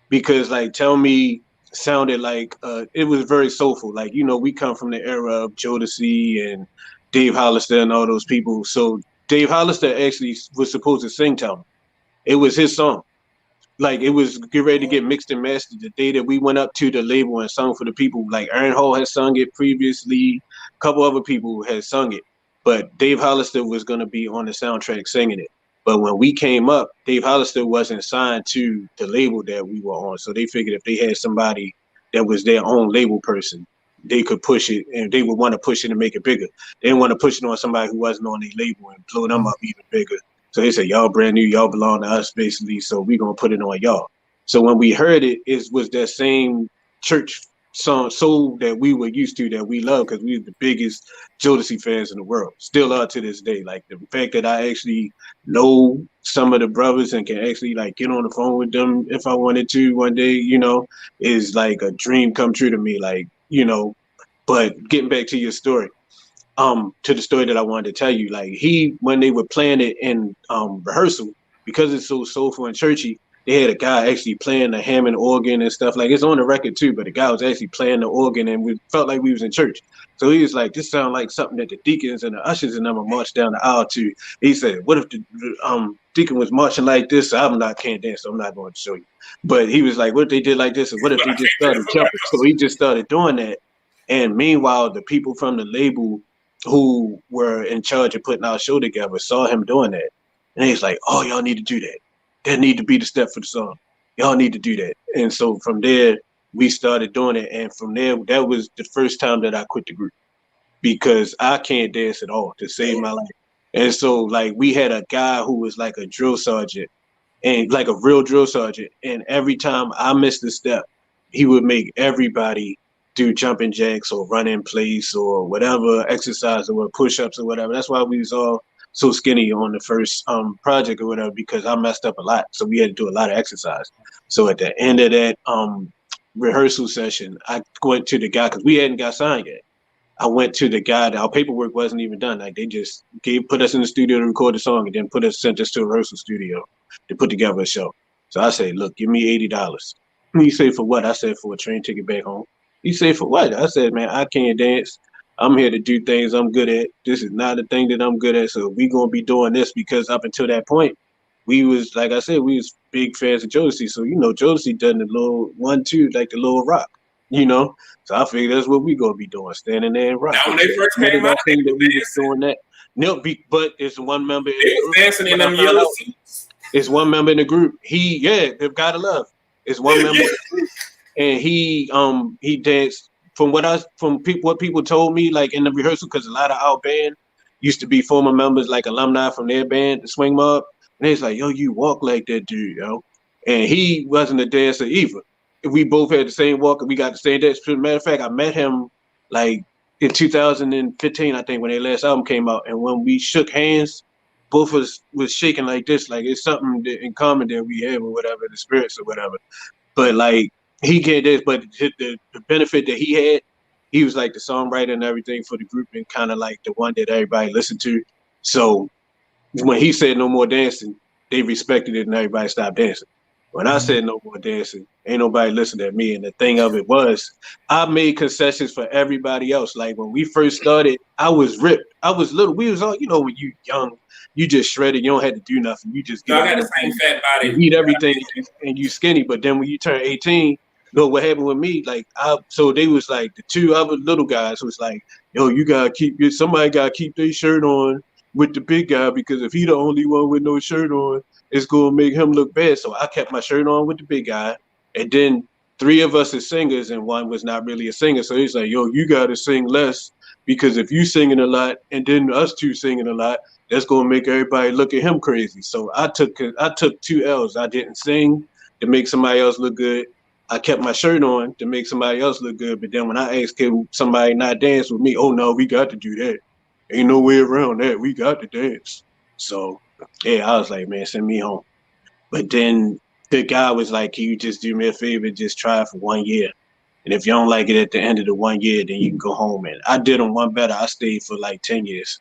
because, like, Tell Me sounded like it was very soulful. Like, you know, we come from the era of Jodeci and Dave Hollister and all those people. So Dave Hollister actually was supposed to sing Tell Me. It was his song. Like, it was get ready to get mixed and mastered the day that we went up to the label and sung for the people. Like, Aaron Hall had sung it previously. A couple other people had sung it. But Dave Hollister was going to be on the soundtrack singing it. But when we came up, Dave Hollister wasn't signed to the label that we were on. So they figured if they had somebody that was their own label person, they could push it, and they would want to push it and make it bigger. They didn't want to push it on somebody who wasn't on their label and blow them up even bigger. So they said, y'all brand new, y'all belong to us, basically, so we're going to put it on y'all. So when we heard it, it was that same church song, soul that we were used to, that we love, because we were the biggest Jodeci fans in the world. Still are to this day. Like, the fact that I actually know some of the brothers and can actually, like, get on the phone with them if I wanted to one day, you know, is like a dream come true to me. Like, you know, but getting back to your story. To the story that I wanted to tell you, like, when they were playing it in rehearsal, because it's so soulful and churchy, they had a guy actually playing the Hammond organ and stuff. Like, it's on the record too, but the guy was actually playing the organ, and we felt like we was in church. So he was like, this sounds like something that the deacons and the ushers and them would march down the aisle to. He said, what if the deacon was marching like this? I'm not, can't dance, so I'm not going to show you. But he was like, what if they did like this? And what if they just started jumping? So he just started doing that. And meanwhile, the people from the label who were in charge of putting our show together saw him doing that. And he's like, oh, y'all need to do that. That need to be the step for the song. Y'all need to do that. And so from there, we started doing it. And from there, that was the first time that I quit the group, because I can't dance at all to save my life. And so, like, we had a guy who was like a drill sergeant, and like a real drill sergeant. And every time I missed a step, he would make everybody do jumping jacks or run in place or whatever exercise or push-ups or whatever. That's why we was all so skinny on the first project or whatever, because I messed up a lot. So we had to do a lot of exercise. So at the end of that rehearsal session, I went to the guy, because we hadn't got signed yet. I went to the guy, our paperwork wasn't even done. Like, they just put us in the studio to record the song and then sent us to a rehearsal studio to put together a show. So I said, look, give me $80. He said, for what? I said, for a train ticket back home. He said, for what? I said, man, I can't dance. I'm here to do things I'm good at. This is not a thing that I'm good at. So we going to be doing this, because up until that point, we was, like I said, we was big fans of Jodeci. So, you know, Jodeci done the little 1-2, like the little rock, you know? So I figured that's what we going to be doing, standing there and rocking. Now, when they first came out, we was doing that. No, but it's one member in the group. Dancing in them yellow suits. It's one member in the group. They've got to love. It's one member in the group. And he danced what people told me, like in the rehearsal, because a lot of our band used to be former members, like alumni from their band, the Swing Mob. And it's like, yo, you walk like that dude, yo. And he wasn't a dancer either. We both had the same walk, and we got the same dance. As a matter of fact, I met him like in 2015, I think, when their last album came out. And when we shook hands, both of us was shaking like this, like it's something in common that we have or whatever, the spirits or whatever. But like, he can't dance, but the benefit that he had, he was like the songwriter and everything for the group, and kind of like the one that everybody listened to. So when he said no more dancing, they respected it and everybody stopped dancing. When I said no more dancing, ain't nobody listened to me. And the thing of it was, I made concessions for everybody else. Like, when we first started, I was ripped. I was little. We was all, you know, when you young, you just shredded. You don't have to do nothing. You just get got the same fat body, eat everything, and you skinny. But then when you turn 18, you know what happened with me? Like, so they was like, the two other little guys was like, yo, somebody gotta keep their shirt on with the big guy, because if he the only one with no shirt on, it's gonna make him look bad. So I kept my shirt on with the big guy, and then 3 of us as singers, and one was not really a singer. So he's like, yo, you gotta sing less, because if you singing a lot and then us 2 singing a lot, that's gonna make everybody look at him crazy. So I took 2 L's. I didn't sing to make somebody else look good. I kept my shirt on to make somebody else look good. But then when I asked, can somebody not dance with me? Oh no, we got to do that. Ain't no way around that. We got to dance. So yeah, I was like, man, send me home. But then the guy was like, can you just do me a favor, just try it for 1 year? And if you don't like it at the end of the 1 year, then you can go home. And I did them one better. I stayed for like 10 years,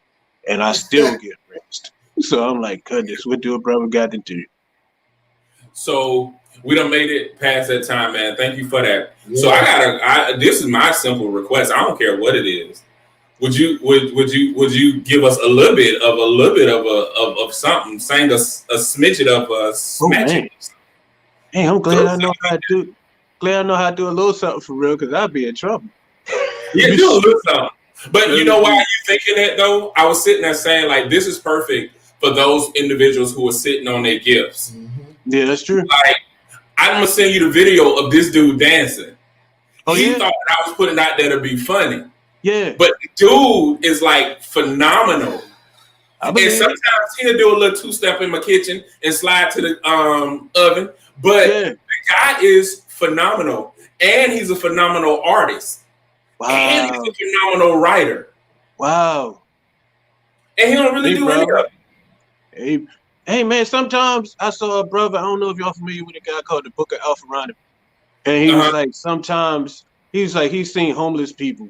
and I still get rinsed. So I'm like, goodness, what do a brother got to do? So we done made it past that time, man. Thank you for that. Yeah. So this is my simple request. I don't care what it is. would you give us a little bit of something? Sang us a smidget of smashing. Hey, I'm glad I know how to do. Glad I know how to do a little something for real, because I'd be in trouble. Yeah, do a little something. But you know why you thinking that though? I was sitting there saying like, this is perfect for those individuals who are sitting on their gifts. Mm-hmm. Yeah, that's true. Like, I'm gonna send you the video of this dude dancing. He thought that I was putting out there to be funny. Yeah. But the dude is like phenomenal. And sometimes he'll do a little two-step in my kitchen and slide to the oven. But the guy is phenomenal. And he's a phenomenal artist. Wow. And he's a phenomenal writer. Wow. And he don't really do any of it. Hey, man, sometimes I saw a brother, I don't know if y'all familiar with a guy called the Book of Alpharanda. And he was like, sometimes, he's seen homeless people.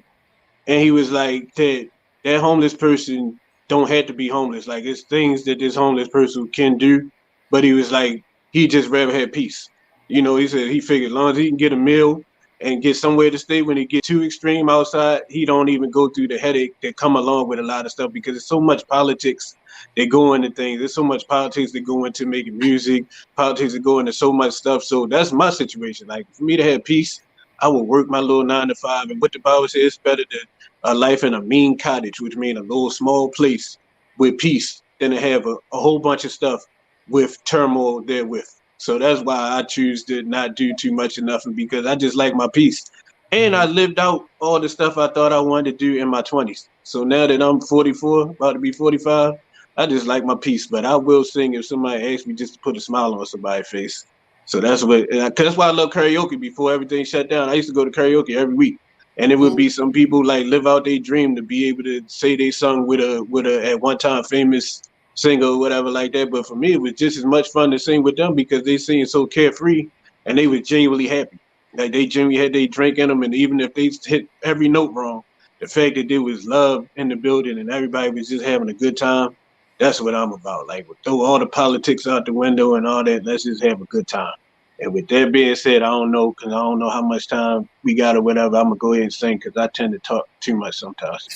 And he was like, that homeless person don't have to be homeless. Like, it's things that this homeless person can do. But he was like, he just rather have peace. You know, he said he figured as long as he can get a meal and get somewhere to stay, when it get too extreme outside, he don't even go through the headache that come along with a lot of stuff, because there's so much politics that go into things. There's so much politics that go into making music, politics that go into so much stuff. So that's my situation. Like, for me to have peace, I will work my little 9 to 5. And what the Bible says, it's better than a life in a mean cottage, which means a little small place with peace, than to have a whole bunch of stuff with turmoil therewith. So that's why I choose to not do too much of nothing, because I just like my peace. And I lived out all the stuff I thought I wanted to do in my 20s. So now that I'm 44, about to be 45, I just like my peace. But I will sing if somebody asks me, just to put a smile on somebody's face. So that's why I love karaoke. Before everything shut down, I used to go to karaoke every week. And it would be some people like live out their dream to be able to say they sung with a at one time famous singer or whatever like that. But for me, it was just as much fun to sing with them, because they sing so carefree and they were genuinely happy. Like, they genuinely had their drink in them, and even if they hit every note wrong, the fact that there was love in the building and everybody was just having a good time, that's what I'm about. Like, we'll throw all the politics out the window and all that. Let's just have a good time. And with that being said, I don't know how much time we got or whatever. I'm going to go ahead and sing, because I tend to talk too much sometimes.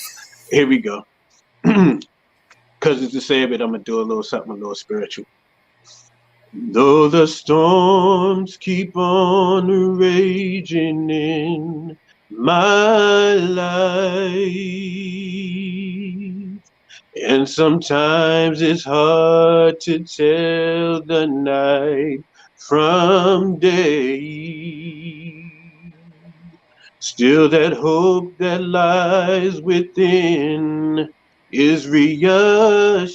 Here we go. Because it's the Sabbath, I'm going to do a little something a little spiritual. Though the storms keep on raging in my life, and sometimes it's hard to tell the night from day, still that hope that lies within is reassured,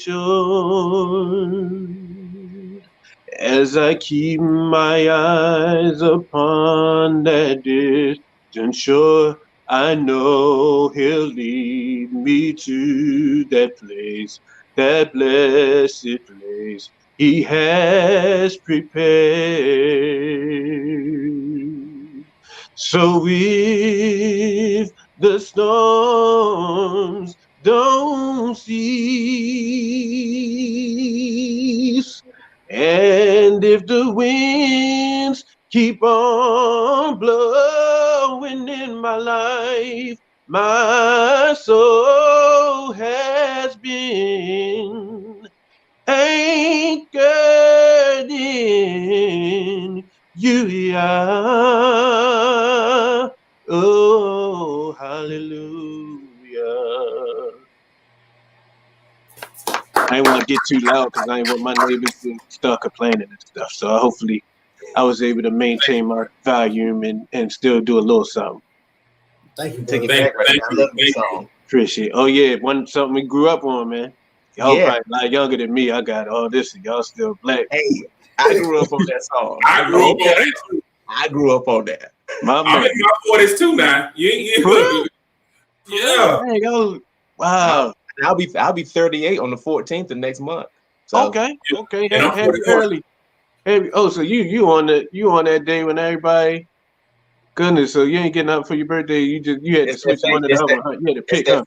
as I keep my eyes upon that distant shore. I know he'll lead me to that place, that blessed place he has prepared. So if the storms don't cease, and if the winds keep on blowing in my life, my soul has been anchored in you, Yah. Oh, hallelujah. I didn't want to get too loud, because I didn't want my neighbors to start complaining and stuff. So hopefully I was able to maintain my volume and still do a little something. Thank you, Take it back right now. I love this song. Appreciate it. Oh, yeah, something we grew up on, man. Y'all probably a lot younger than me. I got all this, and y'all still black. Hey, I grew up on that song. I grew up on that too. I grew up on that. I'm in my 40s too now. Yeah. Hey, wow. I'll be 38 on the 14th of next month. So. Okay. Happy early. So you on that day when everybody. Goodness, so you ain't getting up for your birthday. You had to switch one of the other. You had to pick up.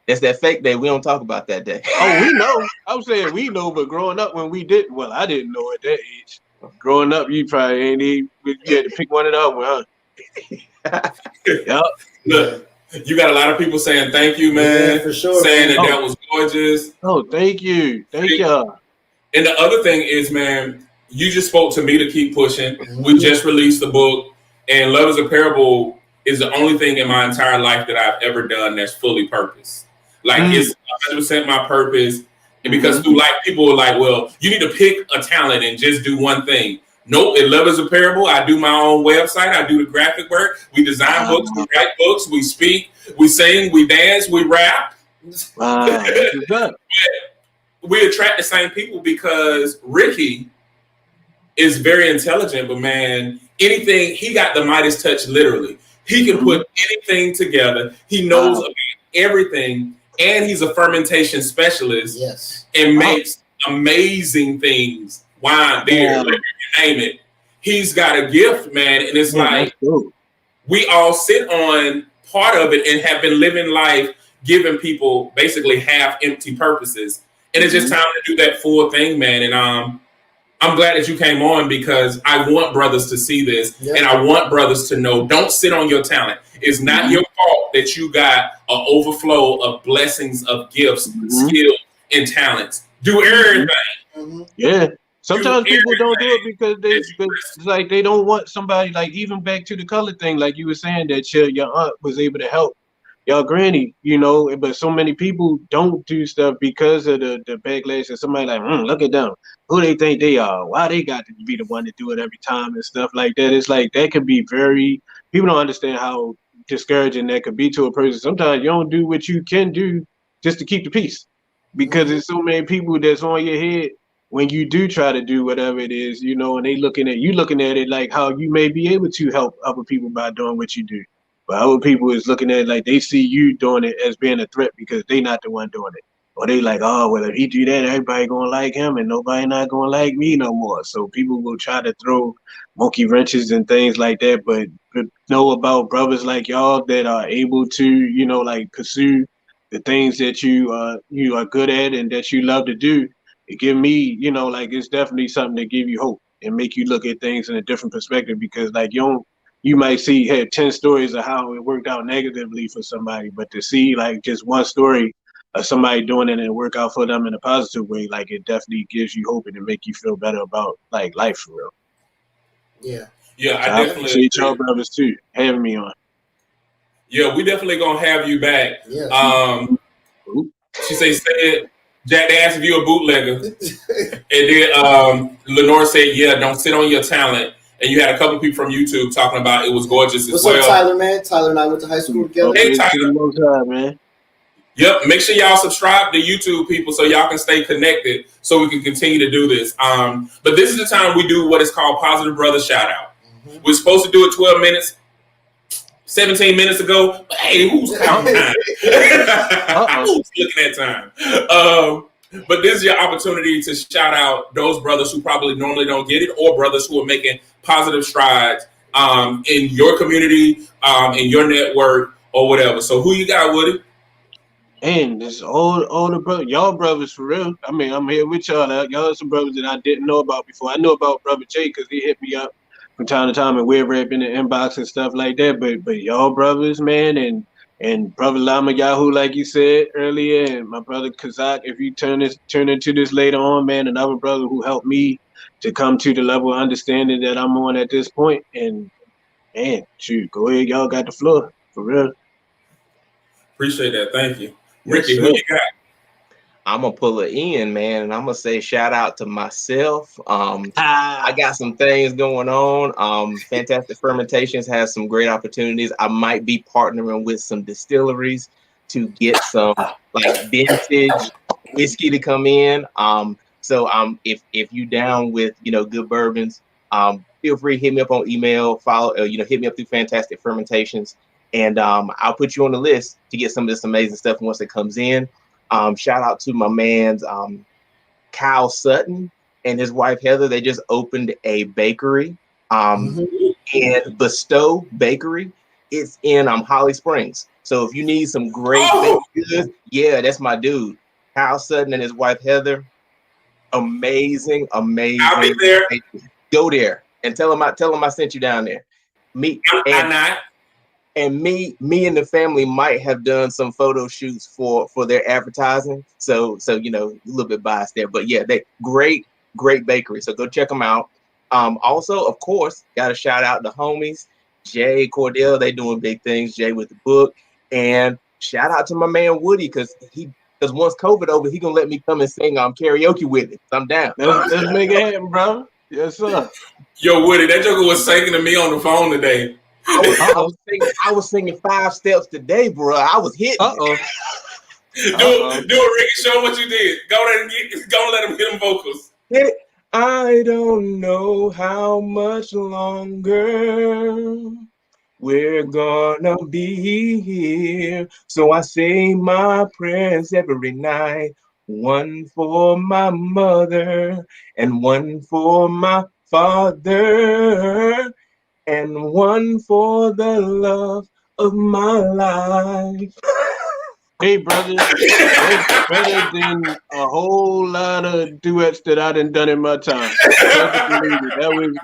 It's that fake day. We don't talk about that day. Oh, we know. I was saying we know, but growing up when we didn't, well, I didn't know at that age. Growing up, you probably ain't even. You had to pick one of the other, huh? Look, You got a lot of people saying thank you, man. Yeah, for sure. Saying Man. that was gorgeous. Oh, thank you. Thank y'all. And the other thing is, man, you just spoke to me to keep pushing. Mm-hmm. We just released the book, and Love is a Parable is the only thing in my entire life that I've ever done that's fully purpose. Like, it's 100% my purpose. And because through life, people are like, well, you need to pick a talent and just do one thing. Nope, in Love is a Parable, I do my own website. I do the graphic work. We design books. We write books. We speak. We sing. We dance. We rap. Wow. We attract the same people because Ricky is very intelligent, but man, anything, he got the Midas touch literally. He can put anything together. He knows about everything, and he's a fermentation specialist. Yes. And makes amazing things. Wine, beer, liquor, you name it. He's got a gift, man, and it's like we all sit on part of it and have been living life giving people basically half empty purposes. And it's just time to do that full thing, man. And I'm glad that you came on because I want brothers to see this, and I want brothers to know, don't sit on your talent. It's not your fault that you got an overflow of blessings of gifts, skills, and talents. Do everything. Yeah. Sometimes people don't do it because it's like they don't want somebody, like even back to the color thing, like you were saying that your aunt was able to help y'all granny, you know, but so many people don't do stuff because of the backlash, and somebody like, look at them, who they think they are, why they got to be the one to do it every time and stuff like that. It's like that could be people don't understand how discouraging that could be to a person. Sometimes you don't do what you can do just to keep the peace because there's so many people that's on your head when you do try to do whatever it is, you know, and they looking at it like how you may be able to help other people by doing what you do. But other people is looking at it like they see you doing it as being a threat because they not the one doing it. Or they like, oh, well, if he do that, everybody gonna like him and nobody not gonna like me no more. So people will try to throw monkey wrenches and things like that. But know about brothers like y'all that are able to, you know, like pursue the things that you are good at and that you love to do. It give me, you know, like it's definitely something that give you hope and make you look at things in a different perspective because like you might see 10 stories of how it worked out negatively for somebody, but to see like just one story of somebody doing it and work out for them in a positive way, like it definitely gives you hope and it make you feel better about like life for real. Yeah. Yeah, so I definitely appreciate y'all brothers too having me on. Yeah, we definitely gonna have you back. Yeah. She say it. Jack, they asked if you a bootlegger. And then Lenore said, yeah, don't sit on your talent. And you had a couple people from YouTube talking about it was gorgeous as well. What's up, Tyler, man? Tyler and I went to high school together. Hey, Tyler. Man. Yep, make sure y'all subscribe to YouTube, people, so y'all can stay connected so we can continue to do this. But this is the time we do what is called Positive Brother Shoutout. We're supposed to do it 12 minutes, 17 minutes ago. But hey, who's counting time? Who's looking at time? But this is your opportunity to shout out those brothers who probably normally don't get it, or brothers who are making positive strides in your community, in your network, or whatever. So who you got, Woody? And this older brother, y'all brothers for real. I mean, I'm here with y'all. Y'all are some brothers that I didn't know about before. I knew about Brother Jay because he hit me up from time to time and we're rap in the inbox and stuff like that. But y'all brothers, man, and Brother Lama Yahoo, like you said earlier, and my brother Kazak, if you turn into this later on, man, another brother who helped me to come to the level of understanding that I'm on at this point. And man, shoot, go ahead, y'all got the floor for real. Appreciate that. Thank you. Ricky, who you got? I'm gonna pull it in, man, and I'm gonna say shout out to myself. I got some things going on. Fantastic Fermentations has some great opportunities. I might be partnering with some distilleries to get some like vintage whiskey to come in. So if you down with good bourbons, feel free to hit me up on email. Follow hit me up through Fantastic Fermentations. And I'll put you on the list to get some of this amazing stuff once it comes in. Shout out to my man's Kyle Sutton and his wife Heather. They just opened a bakery in Bestow Bakery. It's in Holly Springs. So if you need some great goods, yeah, that's my dude. Kyle Sutton and his wife Heather. Amazing. I'll be there. Go there and tell them I sent you down there. I'm not. And me and the family might have done some photo shoots for their advertising. So you know, a little bit biased there, but yeah, they great bakery. So go check them out. Also, of course, got to shout out the homies, Jay, Cordell. They doing big things. Jay with the book, and shout out to my man Woody because once COVID over, he gonna let me come and sing karaoke with it. I'm down. Let's make it happen, bro. Yes, sir. Yo, Woody, that joker was singing to me on the phone today. I was singing 5 steps today, bro. I was hitting. Uh-oh. Do it, Ricky. Show him what you did. Go let him hit them vocals. I don't know how much longer we're gonna be here, so I say my prayers every night. One for my mother, and one for my father, and one for the love of my life. Hey, brother, that's better than a whole lot of duets that I done in my time. That was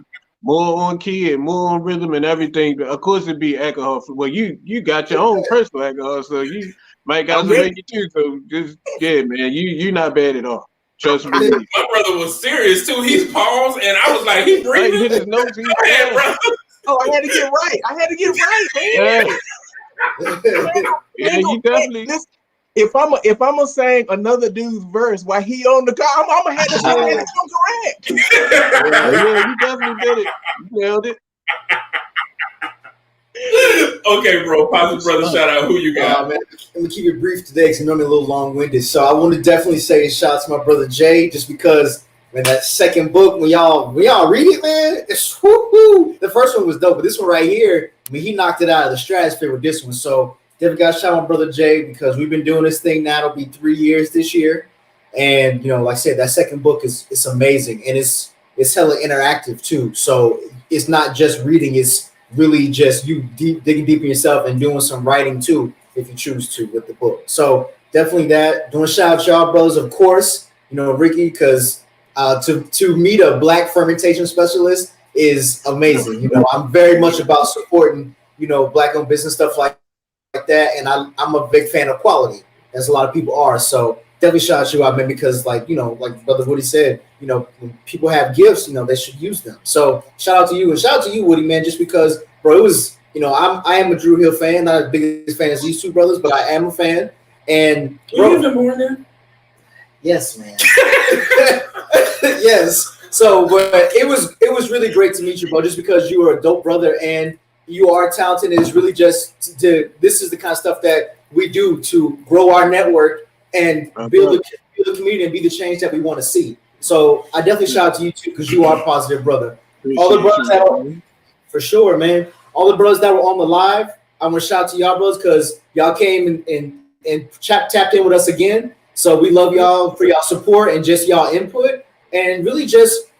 more on key and more on rhythm and everything. Of course, it'd be alcohol. Well, you got your own personal alcohol, so you might got some in you too. So just man, you're not bad at all. Trust me. My brother was serious too. He's paused, and I was like, he breathing. He hit his nose. Oh, I had to get right, man. Yeah, you definitely. Listen, if I'm gonna sing another dude's verse while he on the car, I'm gonna have to say it correct. Yeah, you definitely did it. You nailed it. Okay, bro. Positive brother, shout out. Who you got? Man, let me keep it brief today because you know I'm a little long-winded. So I want to definitely say shout out to my brother Jay, just because man, that second book, when y'all read it, man, it's woo-hoo. The first one was dope, but this one right here, I mean, he knocked it out of the stratosphere with this one. So definitely got to shout out my brother Jay because we've been doing this thing now. It'll be 3 years this year, and you know, like I said, that second book is amazing, and it's hella interactive too. So it's not just reading; it's really just you digging deep in yourself and doing some writing too, if you choose to, with the book. So definitely that. Doing a shout out to y'all brothers, of course. You know, Ricky, because to meet a Black fermentation specialist is amazing. You know, I'm very much about supporting, you know, Black-owned business, stuff like that, and I'm a big fan of quality, as a lot of people are. So definitely shout you out, man, because like, you know, like Brother Woody said, you know, when people have gifts, you know, they should use them. So shout out to you, and shout out to you, Woody, man, just because, bro, it was, you know, I am a Drew Hill fan, not as big as fan as these two brothers, but I am a fan. And bro, you live in Morgan? Yes, man. Yes. So, but it was really great to meet you, bro, just because you are a dope brother and you are talented. And it's really just this is the kind of stuff that we do to grow our network and build the community and be the change that we want to see. So I definitely shout out to you too, because you are a positive brother. All the brothers that are, for sure, man. All the brothers that were on the live, I want to shout out to y'all brothers because y'all came and tapped in with us again. So we love y'all for y'all support and just y'all input, and really just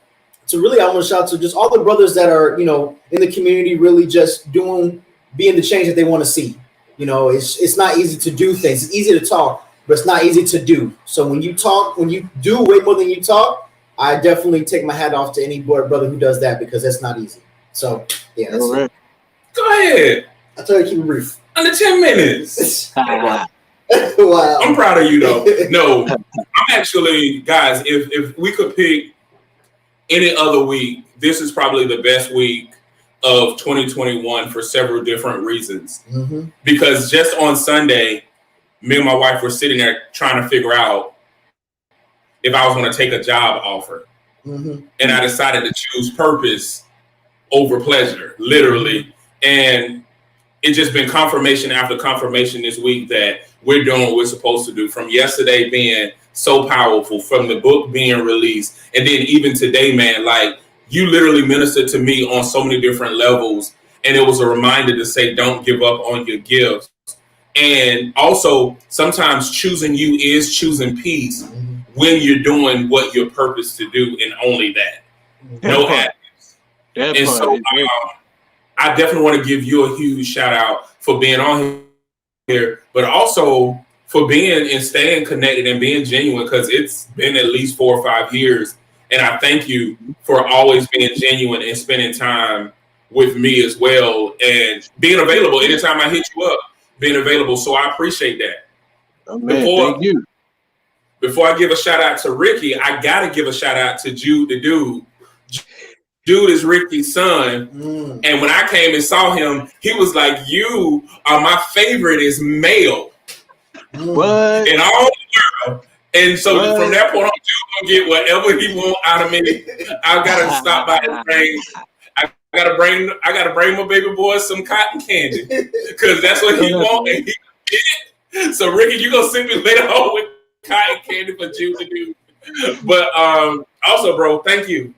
I want to shout out to just all the brothers that are, you know, in the community, really just being the change that they want to see. You know, it's not easy to do things. It's easy to talk, but it's not easy to do. So when you do way more than you talk, I definitely take my hat off to any brother who does that, because that's not easy. So yeah, that's it. Go ahead. I'll try to keep it brief. Under 10 minutes. Wow. I'm proud of you, though. No, I'm actually, guys, if we could pick any other week, this is probably the best week of 2021 for several different reasons. Mm-hmm. Because just on Sunday, me and my wife were sitting there trying to figure out if I was going to take a job offer. Mm-hmm. And I decided to choose purpose over pleasure, literally. And it's just been confirmation after confirmation this week that we're doing what we're supposed to do, from yesterday being so powerful, from the book being released, and then even today, man, like, you literally ministered to me on so many different levels, and it was a reminder to say, don't give up on your gifts. And also, sometimes choosing you is choosing peace when you're doing what you're purposed to do, and only that. No happiness. And so I definitely want to give you a huge shout out for being on here, but also for being and staying connected and being genuine, because it's been at least 4 or 5 years. And I thank you for always being genuine and spending time with me as well, and being available anytime I hit you up, being available. So I appreciate that. Oh, man, thank you. Before I give a shout out to Ricky, I gotta give a shout out to Jude the dude. Jude is Ricky's son. And when I came and saw him, he was like, "You are my favorite is male." What? In all the world. And so from that point on, Jude gonna get whatever he want out of me. I gotta stop by and bring. I gotta bring my baby boy some cotton candy because that's what he want. And he get it. So Ricky, you gonna send me later on with cotton candy for Jude to do. But also, bro, thank you.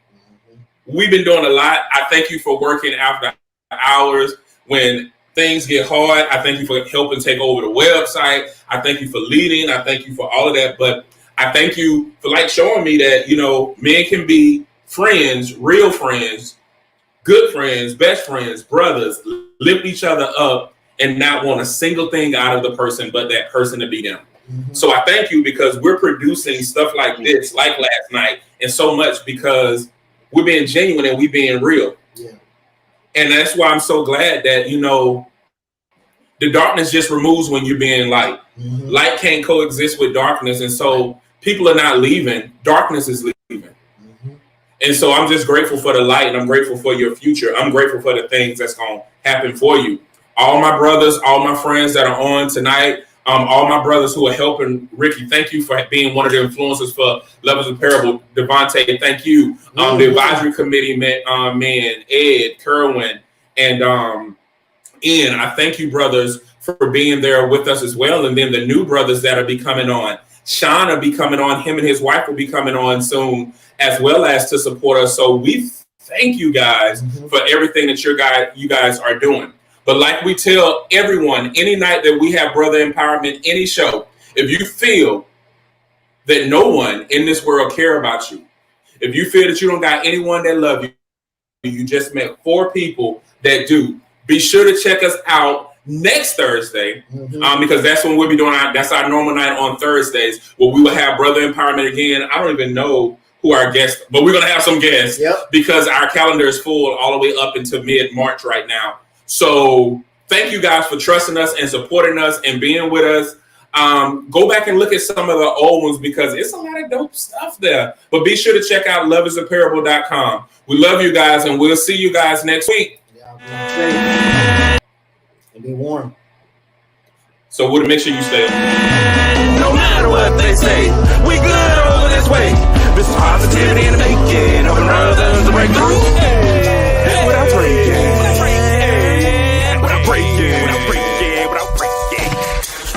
We've been doing a lot. I thank you for working after hours when things get hard. I thank you for helping take over the website. I thank you for leading. I thank you for all of that. But I thank you for showing me that, men can be friends, real friends, good friends, best friends, brothers, lift each other up and not want a single thing out of the person but that person to be them. So I thank you because we're producing stuff like this, like last night, and so much because we're being genuine and we're being real. Yeah. And that's why I'm so glad that, the darkness just removes when you're being light. Light can't coexist with darkness. And so people are not leaving. Darkness is leaving. And so I'm just grateful for the light and I'm grateful for your future. I'm grateful for the things that's going to happen for you. All my brothers, all my friends that are on tonight, all my brothers who are helping Ricky, thank you for being one of the influencers for Levels of Parable. Devontae, thank you. The advisory committee man, Ed, Kerwin, and Ian. I thank you, brothers, for being there with us as well. And then the new brothers that will be coming on. Sean will be coming on. Him and his wife will be coming on soon, as well as to support us. So we thank you guys for everything that you guys are doing. But like we tell everyone, any night that we have Brother Empowerment, any show, if you feel that no one in this world care about you, if you feel that you don't got anyone that love you, you just met 4 people that do, be sure to check us out next Thursday, because that's when we'll be doing that's our normal night on Thursdays, where we will have Brother Empowerment again. I don't even know who our guests, but we're going to have some guests because our calendar is full all the way up into mid-March right now. So thank you guys for trusting us and supporting us and being with us. Go back and look at some of the old ones because it's a lot of dope stuff there. But be sure to check out loveisapparable.com. We love you guys and we'll see you guys next week. And be warm. So we'll make sure you stay. No matter what they say, we good over this way. This is positivity in the making.